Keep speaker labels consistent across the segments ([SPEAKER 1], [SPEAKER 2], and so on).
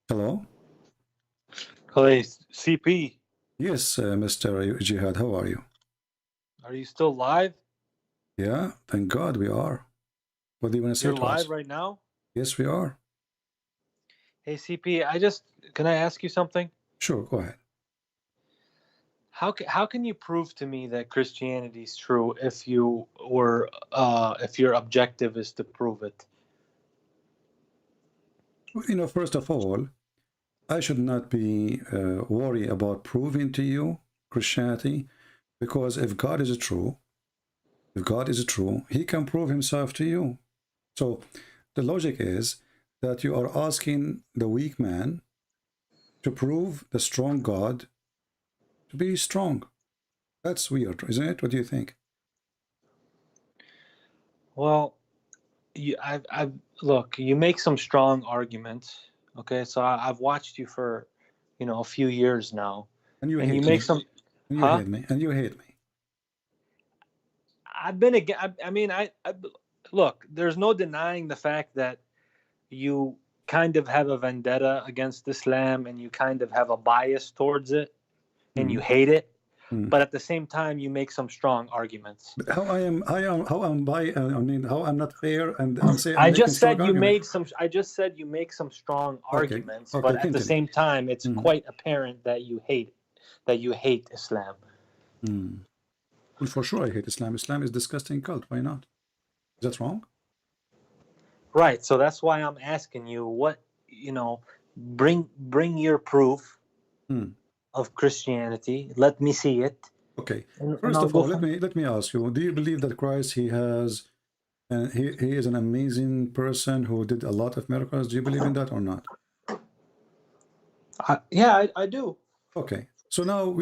[SPEAKER 1] Hello?
[SPEAKER 2] Hey, CP,
[SPEAKER 1] Yes, Mr. Jihad, how are you?
[SPEAKER 2] are you still live?
[SPEAKER 1] Yeah, thank God we are. What do you want to say
[SPEAKER 2] You're
[SPEAKER 1] to
[SPEAKER 2] live
[SPEAKER 1] us?
[SPEAKER 2] right now?
[SPEAKER 1] Yes, we are.
[SPEAKER 2] Hey, CP, can I ask you something?
[SPEAKER 1] Sure, go ahead.
[SPEAKER 2] How can you prove to me that Christianity is true if your objective is to prove it?
[SPEAKER 1] Well, first of all, I should not be worried about proving to you Christianity, because if God is true, he can prove himself to you. So the logic is that you are asking the weak man to prove the strong God to be strong. That's weird, isn't it? What do you think?
[SPEAKER 2] Well, look, you make some strong arguments. Okay, so I've watched you for, a few years now,
[SPEAKER 1] And you
[SPEAKER 2] and you
[SPEAKER 1] hate
[SPEAKER 2] make
[SPEAKER 1] me.
[SPEAKER 2] some,
[SPEAKER 1] And you
[SPEAKER 2] huh?
[SPEAKER 1] hate me. And you hate me.
[SPEAKER 2] I've been again. I mean, look. There's no denying the fact that you kind of have a vendetta against Islam and you kind of have a bias towards it and you
[SPEAKER 1] Mm.
[SPEAKER 2] hate it,
[SPEAKER 1] Mm.
[SPEAKER 2] but at the same time you make some strong arguments.
[SPEAKER 1] But how am I mean, how I'm not fair, and I'm making strong argument.
[SPEAKER 2] I just said you make some strong
[SPEAKER 1] Okay,
[SPEAKER 2] arguments,
[SPEAKER 1] okay,
[SPEAKER 2] but at the
[SPEAKER 1] continue.
[SPEAKER 2] same time it's
[SPEAKER 1] Mm.
[SPEAKER 2] quite apparent that you hate Islam.
[SPEAKER 1] Mm. Well, for sure I hate Islam. Islam is disgusting cult. Why not? Is that wrong?
[SPEAKER 2] Right, so that's why I'm asking you bring your proof
[SPEAKER 1] Mm.
[SPEAKER 2] of Christianity. Let me see it
[SPEAKER 1] Okay.
[SPEAKER 2] and
[SPEAKER 1] First
[SPEAKER 2] I'll
[SPEAKER 1] of
[SPEAKER 2] go
[SPEAKER 1] all,
[SPEAKER 2] from.
[SPEAKER 1] let me ask you, do you believe that Christ, he has he is an amazing person who did a lot of miracles? Do you believe in that or not?
[SPEAKER 2] Yeah, I do.
[SPEAKER 1] Okay. So now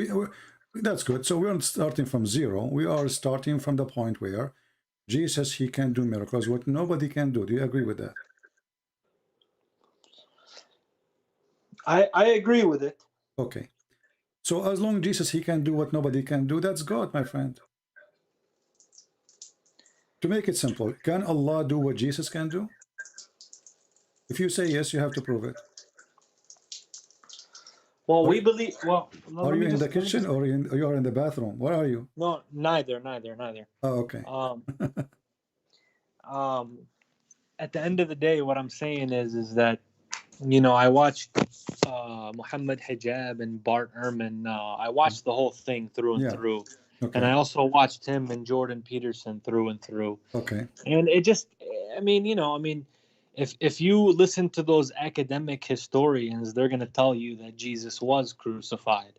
[SPEAKER 1] that's good. So we aren't starting from zero. We are starting from the point where Jesus, he can do miracles, what nobody can do. Do you agree with that?
[SPEAKER 2] I agree with it.
[SPEAKER 1] Okay. So as long as Jesus, he can do what nobody can do, that's God, my friend. To make it simple, can Allah do what Jesus can do? If you say yes, you have to prove it.
[SPEAKER 2] Well,
[SPEAKER 1] Are,
[SPEAKER 2] we believe. Well, no,
[SPEAKER 1] are you in the kitchen, or you are in the bathroom? Where are you?
[SPEAKER 2] No, neither.
[SPEAKER 1] Oh, okay.
[SPEAKER 2] Um, um, at the end of the day, what I'm saying is that I watched Muhammad Hijab and Bart Ehrman. I watched the whole thing through and
[SPEAKER 1] Yeah.
[SPEAKER 2] through, and I
[SPEAKER 1] Okay.
[SPEAKER 2] also watched him and Jordan Peterson through and through.
[SPEAKER 1] Okay.
[SPEAKER 2] And it just, if you listen to those academic historians, they're going to tell you that Jesus was crucified.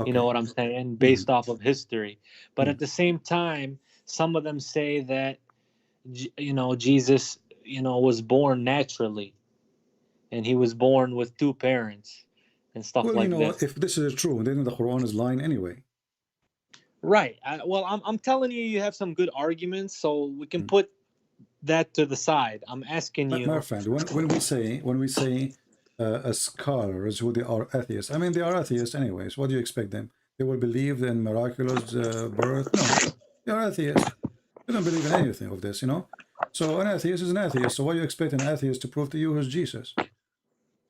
[SPEAKER 2] You know
[SPEAKER 1] Okay.
[SPEAKER 2] what I'm saying?
[SPEAKER 1] Mm-hmm.
[SPEAKER 2] Based off of history. But
[SPEAKER 1] Mm-hmm.
[SPEAKER 2] at the same time, some of them say that, Jesus, was born naturally and he was born with two parents and stuff
[SPEAKER 1] Well,
[SPEAKER 2] like this.
[SPEAKER 1] if this is true, then the Quran is lying anyway.
[SPEAKER 2] Right. Well, I'm telling you, you have some good arguments, so we can
[SPEAKER 1] Mm.
[SPEAKER 2] put that to the side. I'm asking
[SPEAKER 1] My
[SPEAKER 2] you.
[SPEAKER 1] friend, when we say scholars who they are atheists, I mean they are atheists anyways. What do you expect them? They will believe in miraculous birth? No, they are atheists. They don't believe in anything of this. So an atheist is an atheist. So why you expect an atheist to prove to you who's Jesus?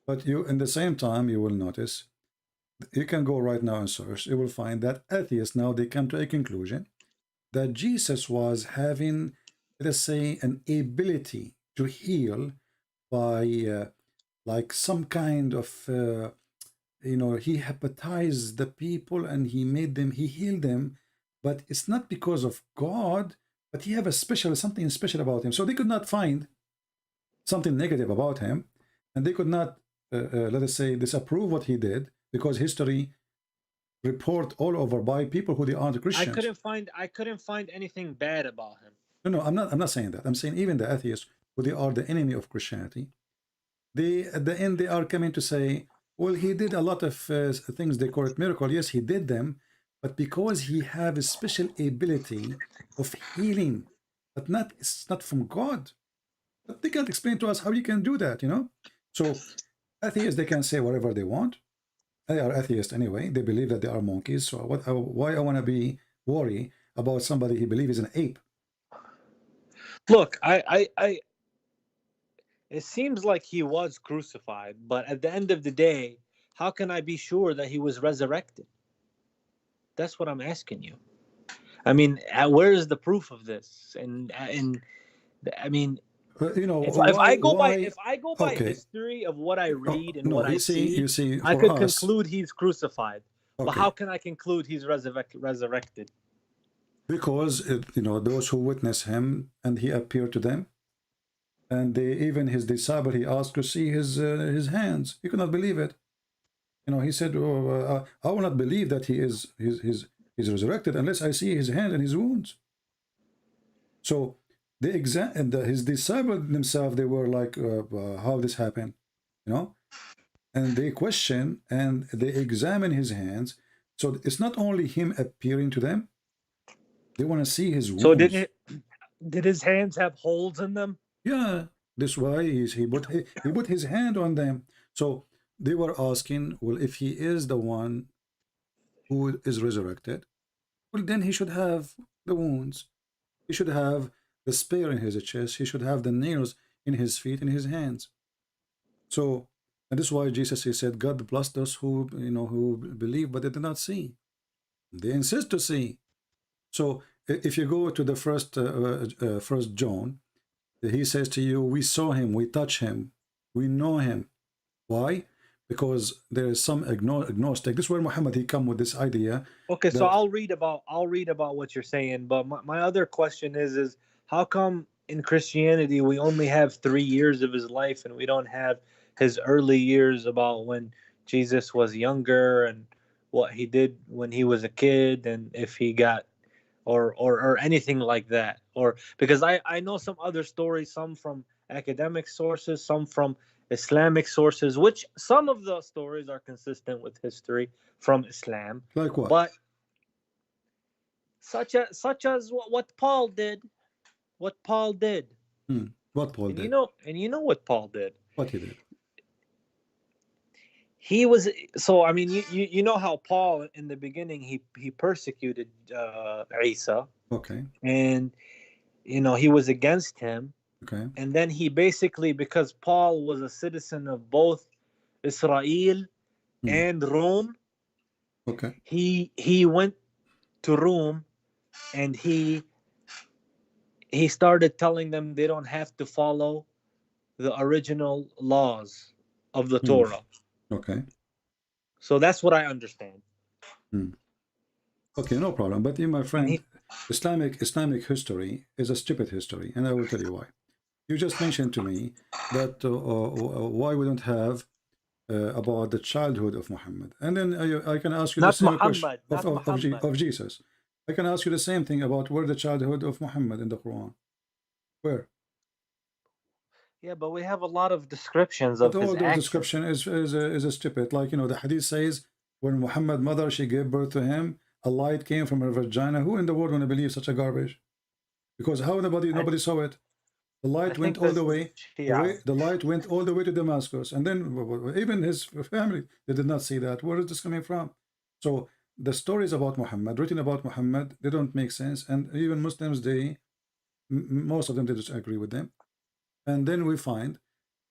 [SPEAKER 1] But you, in the same time, you will notice, you can go right now and search. You will find that atheists now they come to a conclusion that Jesus was having, let us say, an ability to heal by like some kind of he hypnotized the people and he healed them, but it's not because of God, but he have something special about him. So they could not find something negative about him, and they could not let us say disapprove what he did, because history report all over by people who they aren't Christians.
[SPEAKER 2] I couldn't find anything bad about him.
[SPEAKER 1] No, I'm not saying that. I'm saying even the atheists who they are the enemy of Christianity, they at the end they are coming to say, well, he did a lot of things they call it miracle. Yes, he did them, but because he have a special ability of healing, but not it's not from God. But they can't explain to us how you can do that. So atheists, they can say whatever they want. They are atheists anyway. They believe that they are monkeys. So why I want to be worried about somebody he believes is an ape?
[SPEAKER 2] Look, It seems like he was crucified, but at the end of the day, how can I be sure that he was resurrected? That's what I'm asking you. I mean, where is the proof of this? And I mean,
[SPEAKER 1] You know,
[SPEAKER 2] if I go by
[SPEAKER 1] why?
[SPEAKER 2] if I go by
[SPEAKER 1] Okay.
[SPEAKER 2] history of what I read and
[SPEAKER 1] No,
[SPEAKER 2] what I
[SPEAKER 1] you
[SPEAKER 2] see,
[SPEAKER 1] see,
[SPEAKER 2] I
[SPEAKER 1] for
[SPEAKER 2] could
[SPEAKER 1] us,
[SPEAKER 2] conclude he's crucified. But
[SPEAKER 1] okay,
[SPEAKER 2] how can I conclude he's resurrected?
[SPEAKER 1] because you know those who witness him and he appeared to them, and they, even his disciple, he asked to see his hands. He could not believe it. You know, he said, oh, "I will not believe that he is he's resurrected unless I see his hand and his wounds." So the his disciples themselves, they were like, "How this happened?" You know, and they question and they examine his hands. So it's not only him appearing to them; they want to see his
[SPEAKER 2] So
[SPEAKER 1] wounds.
[SPEAKER 2] did his hands have holes in them?
[SPEAKER 1] Yeah, this why he put his hand on them. So they were asking, well, if he is the one who is resurrected, well, then he should have the wounds. He should have the spear in his chest. He should have the nails in his feet and his hands. So, and this is why Jesus, he said, God bless those who, you know, who believe but they did not see. They insist to see. So if you go to the first John, he says to you, we saw him, we touch him, we know him. Why? Because there is some agnostic. This is where Muhammad, he come with this idea
[SPEAKER 2] Okay, so
[SPEAKER 1] that,
[SPEAKER 2] I'll read about what you're saying, but my other question is how come in Christianity we only have 3 years of his life and we don't have his early years about when Jesus was younger and what he did when he was a kid and if he got or anything like that, or because I know some other stories, some from academic sources, some from Islamic sources, which some of the stories are consistent with history from Islam,
[SPEAKER 1] like what?
[SPEAKER 2] but such as what Paul did, what Paul did,
[SPEAKER 1] What Paul
[SPEAKER 2] and
[SPEAKER 1] did?
[SPEAKER 2] you know what Paul did.
[SPEAKER 1] What he did?
[SPEAKER 2] He was so I mean you know how Paul in the beginning he persecuted Isa,
[SPEAKER 1] Okay,
[SPEAKER 2] and you know he was against him.
[SPEAKER 1] okay.
[SPEAKER 2] And then he basically, because Paul was a citizen of both Israel
[SPEAKER 1] Hmm.
[SPEAKER 2] and Rome,
[SPEAKER 1] Okay.
[SPEAKER 2] he went to Rome and he started telling them they don't have to follow the original laws of the
[SPEAKER 1] Hmm.
[SPEAKER 2] Torah.
[SPEAKER 1] Okay.
[SPEAKER 2] So that's what I understand.
[SPEAKER 1] Hmm. Okay, no problem. But you, my
[SPEAKER 2] And
[SPEAKER 1] friend, Islamic history is a stupid history, and I will tell you why. You just mentioned to me that why we don't have about the childhood of Muhammad, and then I can ask you the
[SPEAKER 2] not
[SPEAKER 1] same question
[SPEAKER 2] Muhammad, not Muhammad.
[SPEAKER 1] of Jesus. I can ask you the same thing about where the childhood of Muhammad in the Quran. Where?
[SPEAKER 2] Yeah, but we have a lot of descriptions
[SPEAKER 1] But
[SPEAKER 2] of
[SPEAKER 1] all
[SPEAKER 2] his
[SPEAKER 1] those
[SPEAKER 2] actions.
[SPEAKER 1] description is a stupid. Like, you know, the hadith says when Muhammad mother, she gave birth to him, a light came from her vagina. Who in the world want to believe such a garbage? Because how
[SPEAKER 2] I,
[SPEAKER 1] nobody saw it. The
[SPEAKER 2] I
[SPEAKER 1] light went
[SPEAKER 2] think
[SPEAKER 1] all
[SPEAKER 2] this
[SPEAKER 1] the
[SPEAKER 2] is
[SPEAKER 1] way.
[SPEAKER 2] Shias.
[SPEAKER 1] The light went all the way to Damascus, and then even his family, they did not see that. Where is this coming from? So the stories about Muhammad, written about Muhammad, they don't make sense, and even Muslims, they most of them, they disagree with them. And then we find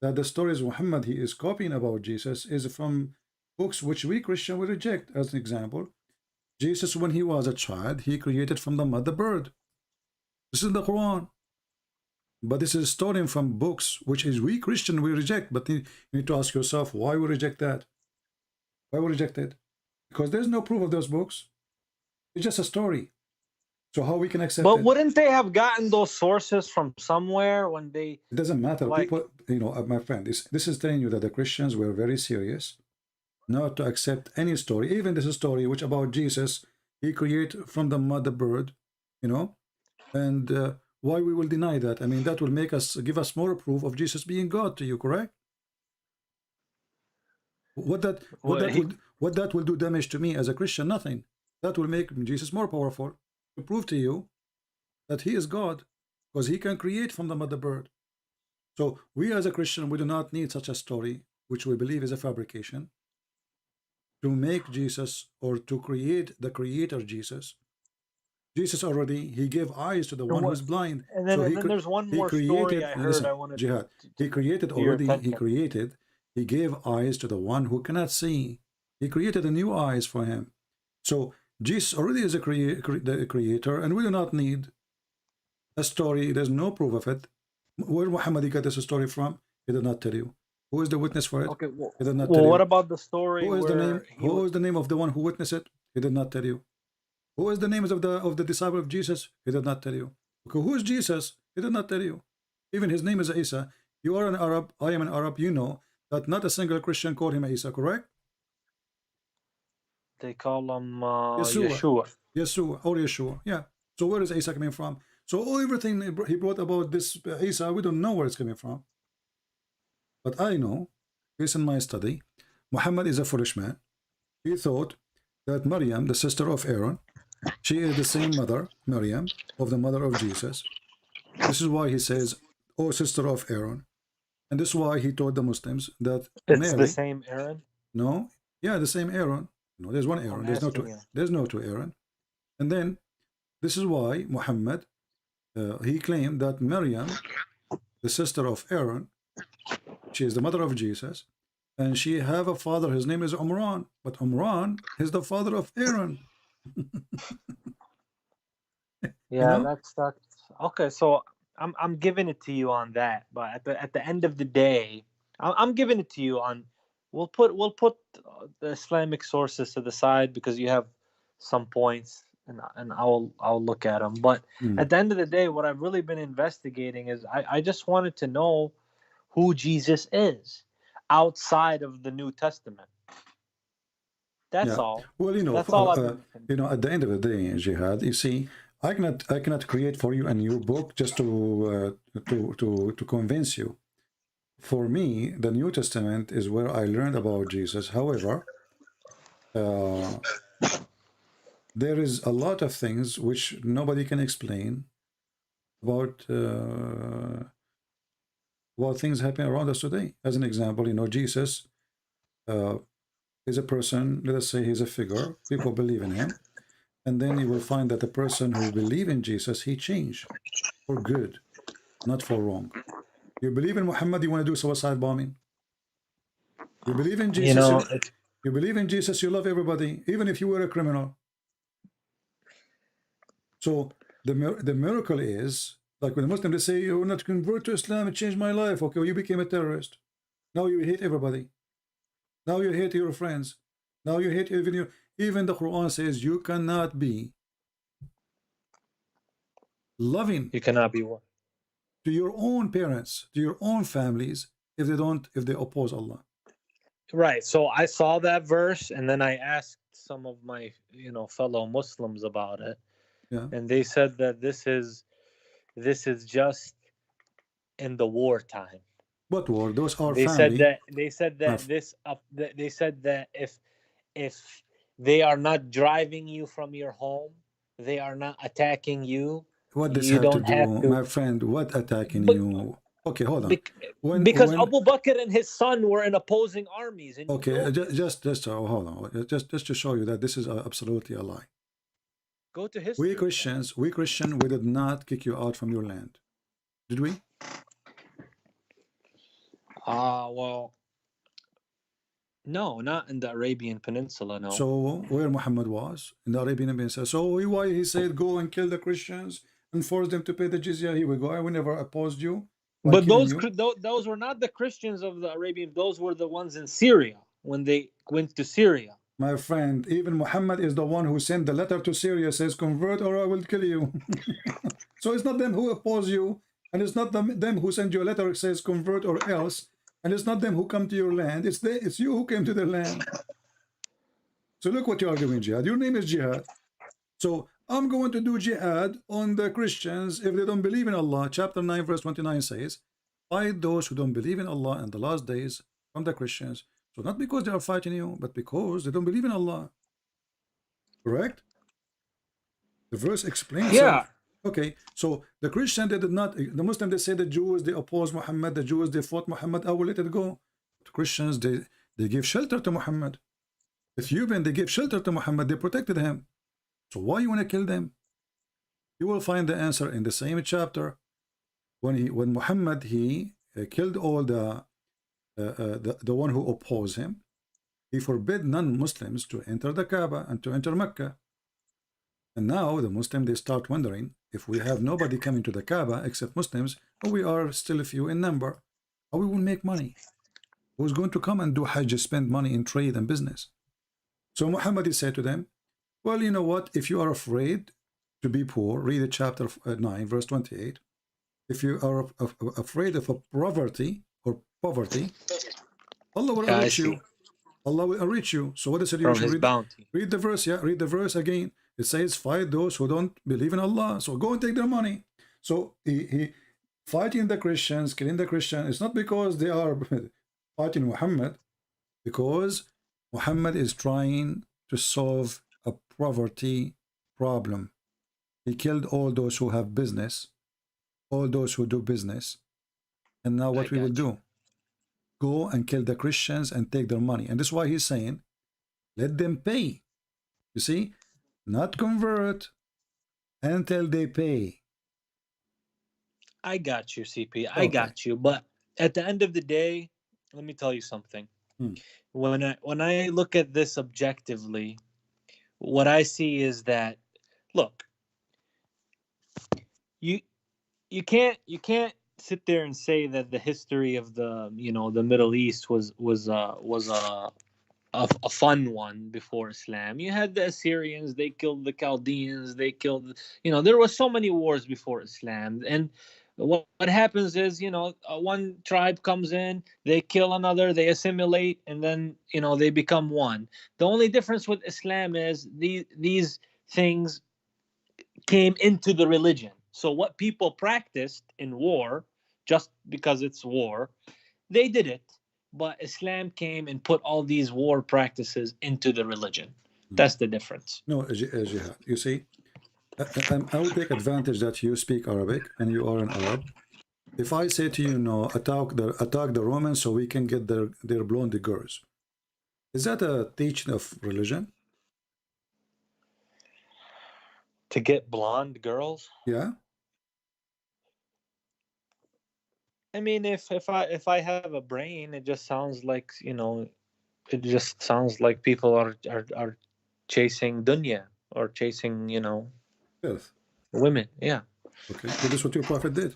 [SPEAKER 1] that the stories Muhammad he is copying about Jesus is from books which we Christian will reject. As an example, Jesus, when he was a child, he created from the mother bird. This is the Quran. But this is stolen from books which is we Christian we reject. But you need to ask yourself why we reject that. Why we reject it? Because there's no proof of those books. It's just a story. So how we can accept
[SPEAKER 2] But
[SPEAKER 1] it?
[SPEAKER 2] wouldn't they have gotten those sources from somewhere when they
[SPEAKER 1] It doesn't matter.
[SPEAKER 2] like
[SPEAKER 1] People, you know, my friend, this is telling you that the Christians were very serious not to accept any story, even this story which about Jesus, he created from the mother bird, you know, and why we will deny that? I mean, that will make us give us more proof of Jesus being God to you, correct?
[SPEAKER 2] well,
[SPEAKER 1] What that will do damage to me as a Christian? Nothing. That will make Jesus more powerful to prove to you that he is God because he can create from the mother bird. So we as a Christian, we do not need such a story, which we believe is a fabrication, to make Jesus or to create the creator Jesus Jesus already, he gave eyes to the
[SPEAKER 2] And
[SPEAKER 1] one
[SPEAKER 2] what?
[SPEAKER 1] who's blind.
[SPEAKER 2] And
[SPEAKER 1] So
[SPEAKER 2] then there's one
[SPEAKER 1] he
[SPEAKER 2] more story
[SPEAKER 1] created,
[SPEAKER 2] I
[SPEAKER 1] and
[SPEAKER 2] heard.
[SPEAKER 1] listen,
[SPEAKER 2] I wanted
[SPEAKER 1] Jihad,
[SPEAKER 2] to
[SPEAKER 1] he created
[SPEAKER 2] your
[SPEAKER 1] already,
[SPEAKER 2] attention.
[SPEAKER 1] he gave eyes to the one who cannot see. He created a new eyes for him. So Jesus already is the creator, and we do not need a story. There's no proof of it. Where Muhammad got this story from? He did not tell you. Who is the witness for it?
[SPEAKER 2] Okay. Well,
[SPEAKER 1] He did not tell
[SPEAKER 2] what
[SPEAKER 1] you.
[SPEAKER 2] about the story
[SPEAKER 1] Who is the name?
[SPEAKER 2] where he
[SPEAKER 1] Who
[SPEAKER 2] was?
[SPEAKER 1] is the name of the one who witnessed it? He did not tell you. Who is the names of the disciple of Jesus? He did not tell you. Okay, who is Jesus? He did not tell you. Even his name is Isa. You are an Arab. I am an Arab. You know that not a single Christian called him Isa. Correct?
[SPEAKER 2] They call him
[SPEAKER 1] Yeshua.
[SPEAKER 2] Yeshua.
[SPEAKER 1] Yeshua or Yeshua. Yeah. So where is Isa coming from? So everything he brought about this Isa, we don't know where it's coming from. But I know, based on my study, Muhammad is a foolish man. He thought that Maryam, the sister of Aaron, she is the same mother, Maryam, of the mother of Jesus. This is why he says, "Oh, sister of Aaron," and this is why he told the Muslims that
[SPEAKER 2] It's the
[SPEAKER 1] Mary,
[SPEAKER 2] same Aaron.
[SPEAKER 1] no, yeah, the same Aaron. No, there's one Aaron.
[SPEAKER 2] I'm
[SPEAKER 1] There's no
[SPEAKER 2] asking
[SPEAKER 1] two.
[SPEAKER 2] you.
[SPEAKER 1] There's no two Aaron. And then this is why Muhammad he claimed that Maryam, the sister of Aaron, she is the mother of Jesus, and she have a father. His name is Umran, but Umran is the father of Aaron. You
[SPEAKER 2] Yeah,
[SPEAKER 1] know?
[SPEAKER 2] that's okay. So I'm giving it to you on that, but at the end of the day, I'm giving it to you on. We'll put the Islamic sources to the side because you have some points, and I'll look at them. But at the end of the day, what I've really been investigating is I just wanted to know who Jesus is outside of the New Testament. That's
[SPEAKER 1] Yeah.
[SPEAKER 2] all.
[SPEAKER 1] Well,
[SPEAKER 2] That's all I've been.
[SPEAKER 1] at the end of the day, Jihad, you see, I cannot create for you a new book just to convince you. For me, the New Testament is where I learned about Jesus. However, there is a lot of things which nobody can explain about things happening around us today. As an example, Jesus is a person. Let us say he's a figure. People believe in him. And then you will find that the person who believes in Jesus, he changed for good, not for wrong. You believe in Muhammad, you want to do suicide bombing. You believe in
[SPEAKER 2] You
[SPEAKER 1] Jesus,
[SPEAKER 2] know,
[SPEAKER 1] you believe in Jesus, you love everybody, even if you were a criminal. So the miracle is, like when the Muslims they say, "You're not convert to Islam, it changed my life." Okay, well, you became a terrorist. Now you hate everybody. Now you hate your friends. Now you hate even the Quran says you cannot be loving
[SPEAKER 2] you cannot be one.
[SPEAKER 1] to your own parents, to your own families, if they oppose Allah.
[SPEAKER 2] Right. So I saw that verse, and then I asked some of my fellow Muslims about it,
[SPEAKER 1] Yeah.
[SPEAKER 2] and they said that this is just in the wartime.
[SPEAKER 1] What war? Those are
[SPEAKER 2] They
[SPEAKER 1] family.
[SPEAKER 2] said that they said that if they are not driving you from your home, they are not attacking you.
[SPEAKER 1] What does
[SPEAKER 2] You
[SPEAKER 1] have to
[SPEAKER 2] don't have
[SPEAKER 1] do,
[SPEAKER 2] to.
[SPEAKER 1] my friend? What attacking
[SPEAKER 2] But
[SPEAKER 1] you? Okay, hold on.
[SPEAKER 2] because
[SPEAKER 1] When
[SPEAKER 2] Abu Bakr and his son were in opposing armies, and
[SPEAKER 1] okay,
[SPEAKER 2] you know this.
[SPEAKER 1] just hold on, just to show you that this is absolutely a lie.
[SPEAKER 2] Go to
[SPEAKER 1] We
[SPEAKER 2] history.
[SPEAKER 1] Christians, we did not kick you out from your land, did we?
[SPEAKER 2] Well, no, not in the Arabian Peninsula, no.
[SPEAKER 1] So where Muhammad was in the Arabian Peninsula. So why he said go and kill the Christians and force them to pay the jizya? Here we go. I will never opposed you by
[SPEAKER 2] But
[SPEAKER 1] killing you.
[SPEAKER 2] those were not the Christians of the Arabian. Those were the ones in Syria when they went to Syria.
[SPEAKER 1] My friend, even Muhammad is the one who sent the letter to Syria, says convert or I will kill you. So it's not them who oppose you, and it's not them who send you a letter says convert or else, and it's not them who come to your land. It's you who came to their land. So look what you are doing, Jihad. Your name is Jihad. So I'm going to do jihad on the Christians if they don't believe in Allah. Chapter 9, verse 29 says, fight those who don't believe in Allah in the last days from the Christians. So not because they are fighting you, but because they don't believe in Allah. Correct? The verse explains
[SPEAKER 2] Yeah.
[SPEAKER 1] Okay, so the Christian, they did not, the Muslim, they say the Jews, they oppose Muhammad, the Jews, they fought Muhammad, I will let it go. The Christians, they give shelter to Muhammad. Ethiopian, they gave shelter to Muhammad, they protected him. So why you want to kill them? You will find the answer in the same chapter. When Muhammad killed all the one who opposed him. He forbid non-Muslims to enter the Kaaba and to enter Mecca. And now the Muslims, they start wondering, if we have nobody coming to the Kaaba except Muslims, and we are still a few in number, how we will make money? Who's going to come and do Hajj, spend money in trade and business? So Muhammad said to them, well, you know what? If you are afraid to be poor, read chapter 9, verse 28. If you are afraid of a poverty, Allah will enrich you. Allah will enrich you. So what is the solution?
[SPEAKER 2] From his bounty.
[SPEAKER 1] Read the verse, yeah. Read the verse again. It says, fight those who don't believe in Allah. So go and take their money. So he fighting the Christians, killing the Christians. It's not because they are fighting Muhammad, because Muhammad is trying to solve a poverty problem. He killed all those who have business, all those who do business. And now what we will do? Go and kill the Christians and take their money. And this is why he's saying, let them pay. You see, not convert until they pay.
[SPEAKER 2] I got you, CP. I got you. But at the end of the day, let me tell you something. When I look at this objectively, what I see is that, look, you can't sit there and say that the history of the Middle East was a fun one before Islam. You had the Assyrians, they killed the Chaldeans, they killed, there were so many wars before Islam. And what happens is, one tribe comes in, they kill another, they assimilate, and then, they become one. The only difference with Islam is these things came into the religion. So what people practiced in war, just because it's war, they did it. But Islam came and put all these war practices into the religion. That's the difference.
[SPEAKER 1] No, Jihad. You see, I will take advantage that you speak Arabic and you are an Arab. If I say to you, no, attack the Romans so we can get their blonde girls, is that a teaching of religion?
[SPEAKER 2] To get blonde girls?
[SPEAKER 1] Yeah.
[SPEAKER 2] I mean, if I have a brain, it just sounds like, it just sounds like people are chasing dunya or chasing,
[SPEAKER 1] Yes.
[SPEAKER 2] women. Yeah.
[SPEAKER 1] Okay. So this is what your prophet did.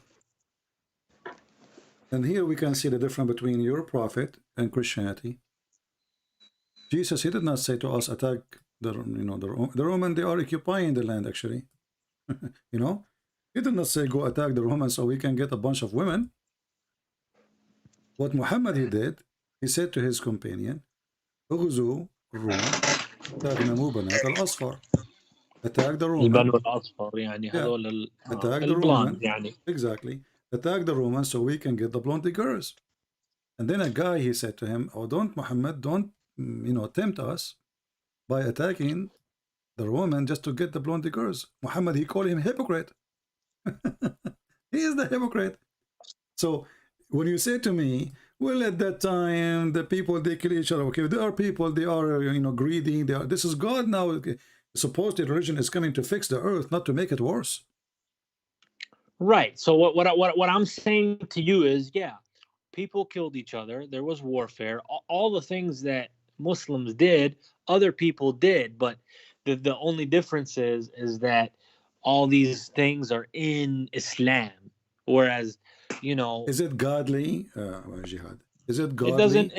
[SPEAKER 1] And here we can see the difference between your prophet and Christianity. Jesus, he did not say to us, attack the Roman. They are occupying the land, actually. He did not say, go attack the Romans so we can get a bunch of women. What Muhammad he did, he said to his companion, اغزوا الروم تغنموا بنات الأصفر. Attack the Roman. Attack the Roman. Exactly. Attack the Romans so we can get the blonde girls. And then a guy, he said to him, oh, don't, Muhammad, don't, tempt us by attacking the Roman just to get the blonde girls. Muhammad, he called him hypocrite. He is the hypocrite. So when you say to me, well, at that time, the people, they kill each other. Okay, there are people, they are, greedy. This is God now. Supposedly religion is coming to fix the earth, not to make it worse.
[SPEAKER 2] Right. So what I'm saying to you is, yeah, people killed each other. There was warfare. All the things that Muslims did, other people did. But the only difference is that all these things are in Islam. Whereas,
[SPEAKER 1] is it godly, Jihad? Is it godly?
[SPEAKER 2] It doesn't.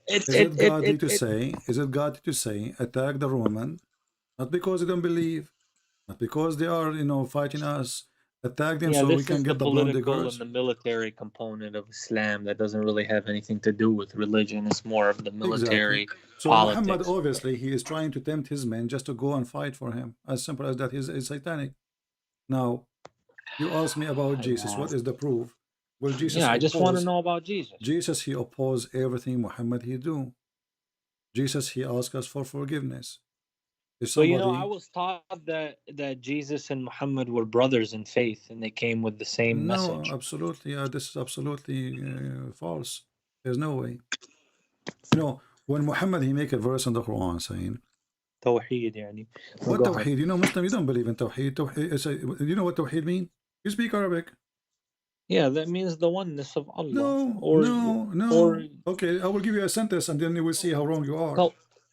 [SPEAKER 1] Is it godly to say? Is it godly to say attack the Roman, not because they don't believe, not because they are fighting us? Attack them so we can get the blonde girls.
[SPEAKER 2] And the military component of Islam that doesn't really have anything to do with religion. It's more of the military. Exactly.
[SPEAKER 1] So politics. Muhammad, obviously, he is trying to tempt his men just to go and fight for him. As simple as that. He's satanic. Now, you ask me about Jesus. What is the proof? Well, Jesus.
[SPEAKER 2] Yeah, I just want to know about Jesus.
[SPEAKER 1] Jesus, he opposed everything Muhammad he do. Jesus, he asked us for forgiveness.
[SPEAKER 2] Somebody... But I was taught that Jesus and Muhammad were brothers in faith, and they came with the same message.
[SPEAKER 1] No, absolutely. Yeah, this is absolutely false. There's no way. When Muhammad he make a verse in the Quran saying,
[SPEAKER 2] توحيد يعني.
[SPEAKER 1] What
[SPEAKER 2] Go ahead.
[SPEAKER 1] Tawheed? You know, Muslim, you don't believe in Tawheed. You know what Tawheed mean? You speak Arabic?
[SPEAKER 2] Yeah, that means the oneness of Allah.
[SPEAKER 1] No,
[SPEAKER 2] Or
[SPEAKER 1] no. Okay, I will give you a sentence and then you will see how wrong you are.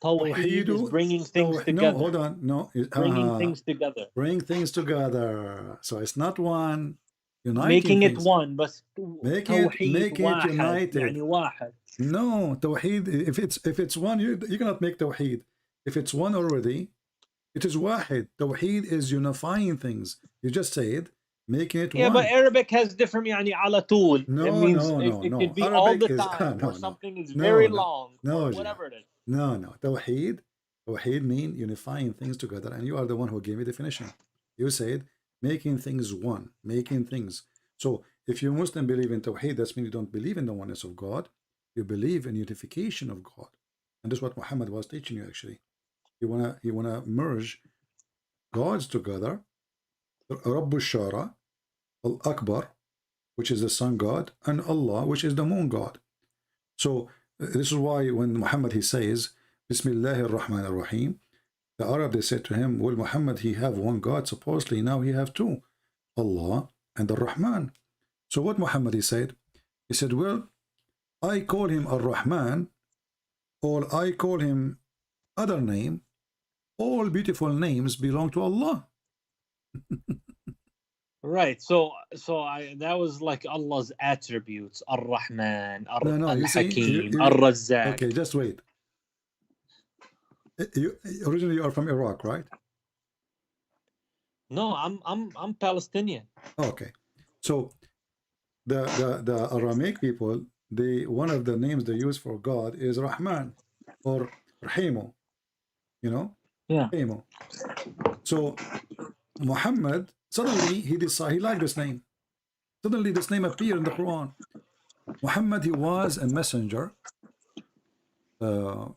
[SPEAKER 2] Tawheed is bringing things together.
[SPEAKER 1] No, hold on. No,
[SPEAKER 2] Bringing things together.
[SPEAKER 1] bring things together. So it's not one. Uniting
[SPEAKER 2] Making it
[SPEAKER 1] things.
[SPEAKER 2] one, but
[SPEAKER 1] Make
[SPEAKER 2] توحيد
[SPEAKER 1] it
[SPEAKER 2] واحد
[SPEAKER 1] united.
[SPEAKER 2] يعني واحد.
[SPEAKER 1] No, Tawheed, if it's one, you cannot make Tawheed. If it's one already, it is Wahid. Tawheed is unifying things. You just said, making it
[SPEAKER 2] Yeah,
[SPEAKER 1] one.
[SPEAKER 2] but Arabic has different يعني على طول.
[SPEAKER 1] No,
[SPEAKER 2] it means
[SPEAKER 1] no.
[SPEAKER 2] it could be
[SPEAKER 1] Arabic
[SPEAKER 2] all the
[SPEAKER 1] is,
[SPEAKER 2] time,
[SPEAKER 1] no,
[SPEAKER 2] or something is
[SPEAKER 1] no,
[SPEAKER 2] very
[SPEAKER 1] no.
[SPEAKER 2] long,
[SPEAKER 1] No,
[SPEAKER 2] or whatever it is.
[SPEAKER 1] No. Tawheed mean unifying things together, and you are the one who gave me definition. You said making things one, making things. So if you Muslim believe in Tawheed, that means you don't believe in the oneness of God. You believe in unification of God, and this is what Muhammad was teaching you. Actually, you wanna merge gods together. Rabbu Shara, Al Akbar, which is the sun god, and Allah, which is the moon god. So this is why when Muhammad he says Bismillahir Rahmanir Rahim, the Arab they said to him, well, Muhammad he have one God, supposedly now he have two, Allah and the Rahman. So what Muhammad he said, well, I call him Ar-Rahman, or I call him other name. All beautiful names belong to Allah.
[SPEAKER 2] Right. So that was like Allah's attributes: Ar-Rahman, Al-Hakim, Ar-Razzaq.
[SPEAKER 1] Okay, just wait. Originally you are from Iraq, right?
[SPEAKER 2] No, I'm Palestinian.
[SPEAKER 1] Okay. So the Aramaic people, one of the names they use for God is Rahman or Rahimu. You know?
[SPEAKER 2] Yeah.
[SPEAKER 1] Rahimu. So Muhammad, suddenly he decided he liked this name. Suddenly this name appeared in the Quran. Muhammad, he was a messenger for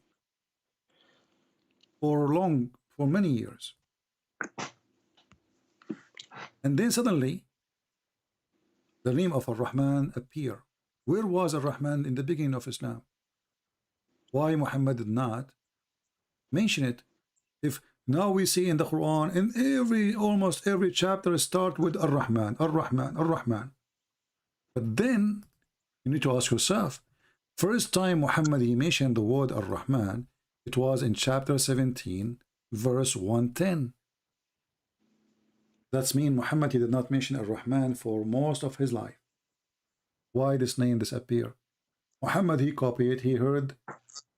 [SPEAKER 1] many years. And then suddenly the name of Ar-Rahman appeared. Where was Ar-Rahman in the beginning of Islam? Why Muhammad did not mention it? If now we see in the Quran, in almost every chapter start with Ar-Rahman, Ar-Rahman, Ar-Rahman. But then you need to ask yourself, first time Muhammad he mentioned the word Ar-Rahman, it was in chapter 17, verse 110. That means Muhammad he did not mention Ar-Rahman for most of his life. Why this name disappeared? Muhammad he copied, he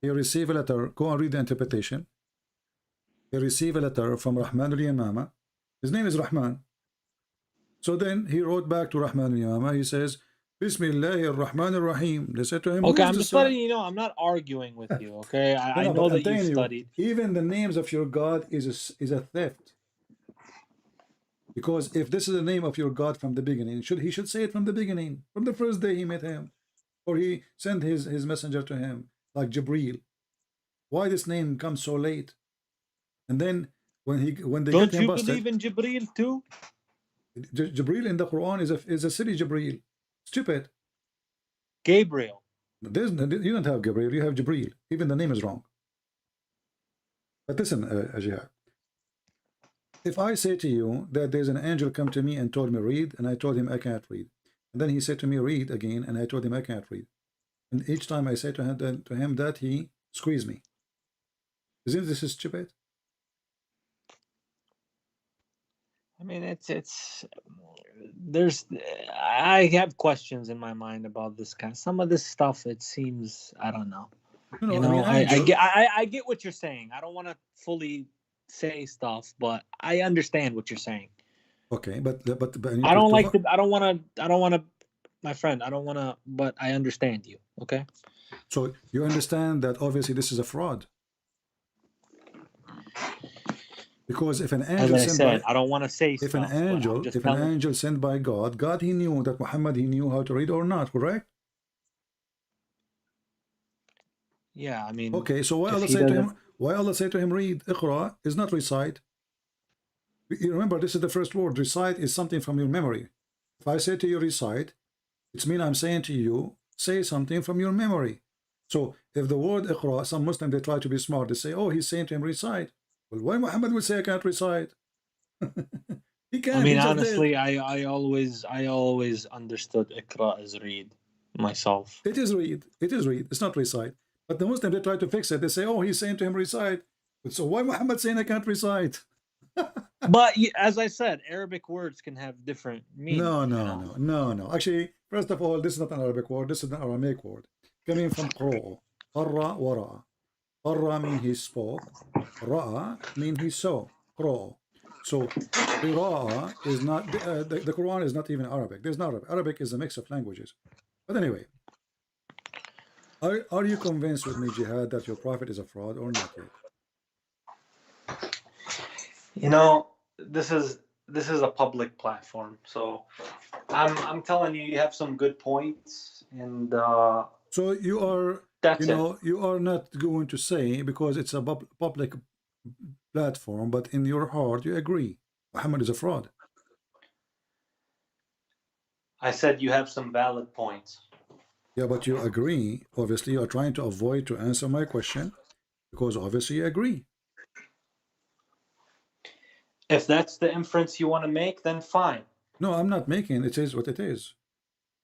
[SPEAKER 1] received a letter, go and read the interpretation. He received a letter from Rahman al-Yamama. His name is Rahman. So then he wrote back to Rahman al-Yamama. He says, Bismillahir Rahmanir Rahim. They said to him,
[SPEAKER 2] okay, I'm just letting you know, I'm not arguing with you, okay? I know that you studied.
[SPEAKER 1] Even the names of your God is a theft. Because if this is the name of your God from the beginning, he should say it from the beginning, from the first day he met him, or he sent his messenger to him, like Jibreel. Why this name comes so late? And then when they
[SPEAKER 2] don't
[SPEAKER 1] get him
[SPEAKER 2] you
[SPEAKER 1] busted,
[SPEAKER 2] believe in Jibreel too?
[SPEAKER 1] Jibreel in the Quran is a city Jibreel. Stupid.
[SPEAKER 2] Gabriel.
[SPEAKER 1] You don't have Gabriel, you have Jibreel. Even the name is wrong. But listen, Jihad. If I say to you that there's an angel come to me and told me read, and I told him I can't read, and then he said to me read again, and I told him I can't read, and each time I say to him that, he squeezed me. Isn't this stupid?
[SPEAKER 2] I mean, I have questions in my mind about this some of this stuff. It seems, I don't know. I get what you're saying. I don't want to fully say stuff, but I understand what you're saying.
[SPEAKER 1] Okay, but
[SPEAKER 2] I don't want to, my friend, I don't want to, but I understand you. Okay.
[SPEAKER 1] So you understand that obviously this is a fraud. Because if an angel
[SPEAKER 2] I don't want to say
[SPEAKER 1] if an angel sent by God he knew that Muhammad he knew how to read or not, correct?
[SPEAKER 2] Yeah, I mean.
[SPEAKER 1] Okay, so why Allah say to him read? Iqra is not recite. You remember, this is the first word. Recite is something from your memory. If I say to you recite, it means I'm saying to you say something from your memory. So if the word Iqra, some Muslims they try to be smart, they say, oh, he's saying to him recite. Well, why Muhammad would say I can't recite? He
[SPEAKER 2] I
[SPEAKER 1] can.
[SPEAKER 2] mean,
[SPEAKER 1] He just did.
[SPEAKER 2] honestly, I always understood Iqra as read myself.
[SPEAKER 1] It is read. It is read. It's not recite. But the Muslims, they try to fix it. They say, oh, he's saying to him recite. So why Muhammad saying I can't recite?
[SPEAKER 2] But as I said, Arabic words can have different
[SPEAKER 1] No,
[SPEAKER 2] meanings, you
[SPEAKER 1] no,
[SPEAKER 2] know.
[SPEAKER 1] no, no, no. Actually, first of all, this is not an Arabic word. This is an Aramaic word coming from qro. Qarra wa ra'a. Qarra mean he spoke. Ra'a mean he saw. Qro. So qira'a is not, the Quran is not even Arabic. There's not Arabic. Arabic is a mix of languages. But anyway, are you convinced with me, Jihad, that your prophet is a fraud or not yet?
[SPEAKER 2] You know, this is a public platform, so I'm telling you, you have some good points, and
[SPEAKER 1] So you are,
[SPEAKER 2] that's it.
[SPEAKER 1] you are not going to say because it's a public platform, but in your heart you agree Muhammad is a fraud.
[SPEAKER 2] I said you have some valid points.
[SPEAKER 1] Yeah, but you agree. Obviously, you are trying to avoid to answer my question because obviously you agree.
[SPEAKER 2] If that's the inference you want to make, then fine.
[SPEAKER 1] No, I'm not making it. It is what it is.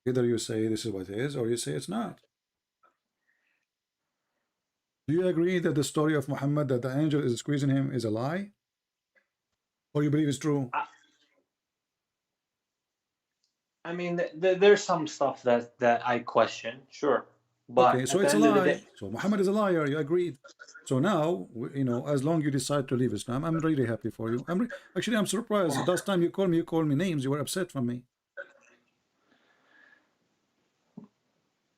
[SPEAKER 1] Either you say this is what it is or you say it's not. Do you agree that the story of Muhammad that the angel is squeezing him is a lie? Or you believe it's true?
[SPEAKER 2] I mean, there's some stuff that I question, sure, but
[SPEAKER 1] Okay, so
[SPEAKER 2] at the
[SPEAKER 1] it's a
[SPEAKER 2] end of the
[SPEAKER 1] lie.
[SPEAKER 2] day,
[SPEAKER 1] So Muhammad is a liar. You agreed. So now, as long you decide to leave Islam, I'm really happy for you. Actually, I'm surprised. Last time you called me names. You were upset from me.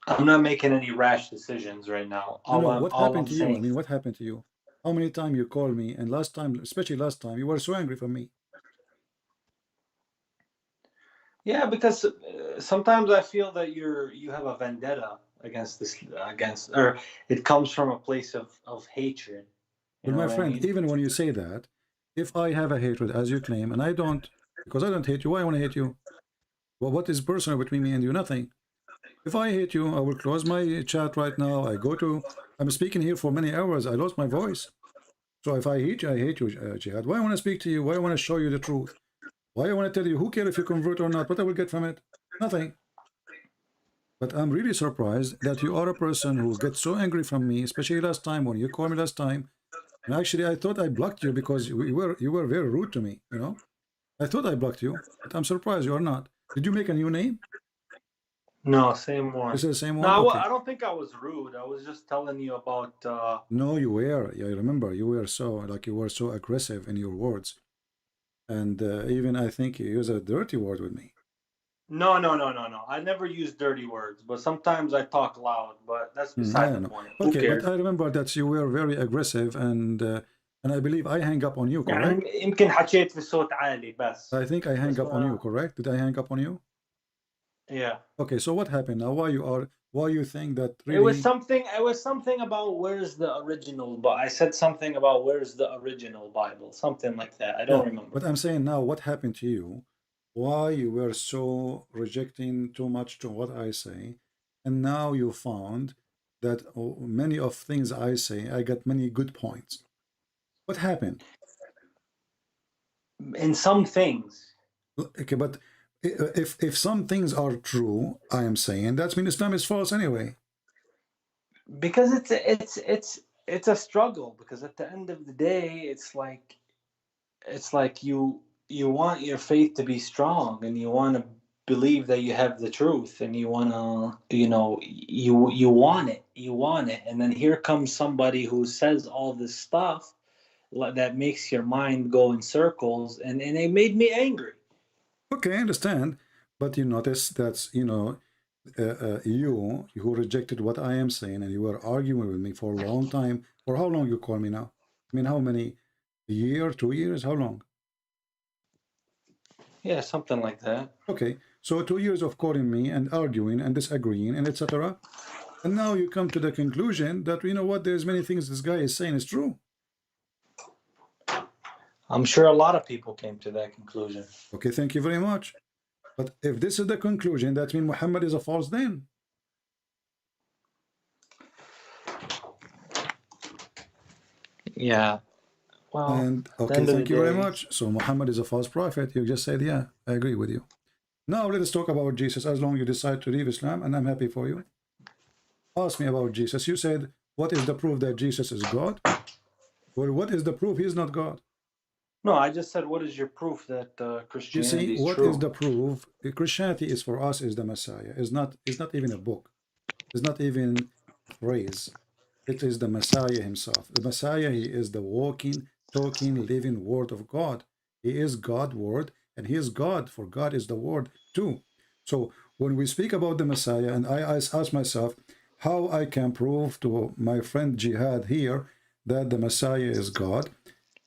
[SPEAKER 2] I'm not making any rash decisions right now.
[SPEAKER 1] No, what
[SPEAKER 2] All
[SPEAKER 1] happened
[SPEAKER 2] I'm
[SPEAKER 1] to you? I
[SPEAKER 2] saying,
[SPEAKER 1] mean, what happened to you? How many times you called me? And last time, especially last time, you were so angry from me.
[SPEAKER 2] yeah, because sometimes I feel that you have a vendetta against this, or it comes from a place of hatred. You
[SPEAKER 1] Well,
[SPEAKER 2] know
[SPEAKER 1] my
[SPEAKER 2] what I
[SPEAKER 1] friend,
[SPEAKER 2] mean?
[SPEAKER 1] even when you say that, if I have a hatred, as you claim, and I don't, because I don't hate you, why I want to hate you? Well, what is personal between me and you? Nothing. If I hate you, I will close my chat right now. I'm speaking here for many hours. I lost my voice. So if I hate you, Jihad. Why I want to speak to you? Why I want to show you the truth? Why I want to tell you, who cares if you convert or not? What I will get from it? Nothing. But I'm really surprised that you are a person who gets so angry from me, especially last time when you called me last time. And actually, I thought I blocked you because you were very rude to me. I thought I blocked you, but I'm surprised you are not. Did you make a new name?
[SPEAKER 2] No, same
[SPEAKER 1] This
[SPEAKER 2] one.
[SPEAKER 1] is the same
[SPEAKER 2] No,
[SPEAKER 1] one. Okay.
[SPEAKER 2] I don't think I was rude. I was just telling you about.
[SPEAKER 1] No, you were. Yeah, I remember you were you were so aggressive in your words, and even I think you use a dirty word with me.
[SPEAKER 2] No, no, no, no, no. I never use dirty words, but sometimes I talk loud. But that's
[SPEAKER 1] I
[SPEAKER 2] beside the
[SPEAKER 1] don't know.
[SPEAKER 2] point. Who
[SPEAKER 1] Okay, but
[SPEAKER 2] cares?
[SPEAKER 1] I remember that you were very aggressive, and I believe I hang up on you, correct?
[SPEAKER 2] يعني يمكن حكيت بصوت عالي بس.
[SPEAKER 1] I think I hang
[SPEAKER 2] بس
[SPEAKER 1] up on you,
[SPEAKER 2] ما.
[SPEAKER 1] correct? Did I hang up on you?
[SPEAKER 2] Yeah.
[SPEAKER 1] Okay, so what happened now? Why you think that
[SPEAKER 2] It was
[SPEAKER 1] really?
[SPEAKER 2] something. It was something about where's the original. But I said something about where's the original Bible, something like that. I
[SPEAKER 1] Yeah,
[SPEAKER 2] don't remember.
[SPEAKER 1] but I'm saying now, what happened to you? Why you were so rejecting too much to what I say, and now you found that many of things I say, I got many good points. What happened?
[SPEAKER 2] In some things,
[SPEAKER 1] Okay, but if some things are true, I am saying that means Islam is false anyway.
[SPEAKER 2] because it's a struggle. Because at the end of the day, it's like you want your faith to be strong, and you want to believe that you have the truth, and you want to, you want it, and then here comes somebody who says all this stuff that makes your mind go in circles, and it made me angry.
[SPEAKER 1] Okay, I understand, but you notice that's you who rejected what I am saying, and you were arguing with me for a long time. For how long you call me now? I mean, how many? A year, 2 years? How long?
[SPEAKER 2] Yeah, something like that.
[SPEAKER 1] Okay, so 2 years of calling me and arguing and disagreeing and etc. And now you come to the conclusion that you know what? There's many things this guy is saying is true.
[SPEAKER 2] I'm sure a lot of people came to that conclusion.
[SPEAKER 1] Okay, thank you very much. But if this is the conclusion, that means Muhammad is a false then.
[SPEAKER 2] Yeah. Well,
[SPEAKER 1] And
[SPEAKER 2] at the
[SPEAKER 1] okay,
[SPEAKER 2] end of the
[SPEAKER 1] thank you very
[SPEAKER 2] day,
[SPEAKER 1] much. So Muhammad is a false prophet. You just said, yeah, I agree with you. Now let us talk about Jesus. As long as you decide to leave Islam, and I'm happy for you. Ask me about Jesus. You said, what is the proof that Jesus is God? Well, what is the proof he's not God?
[SPEAKER 2] no, I just said, what is your proof that
[SPEAKER 1] You see,
[SPEAKER 2] Christianity is
[SPEAKER 1] what is
[SPEAKER 2] true?
[SPEAKER 1] the proof? Christianity is for us is the Messiah. It's not even a book. It's not even a phrase. It is the Messiah himself. The Messiah, he is the walking, talking, living word of God. He is God word, and he is God, for God is the word too. So when we speak about the Messiah, and I ask myself how I can prove to my friend Jihad here that the Messiah is God,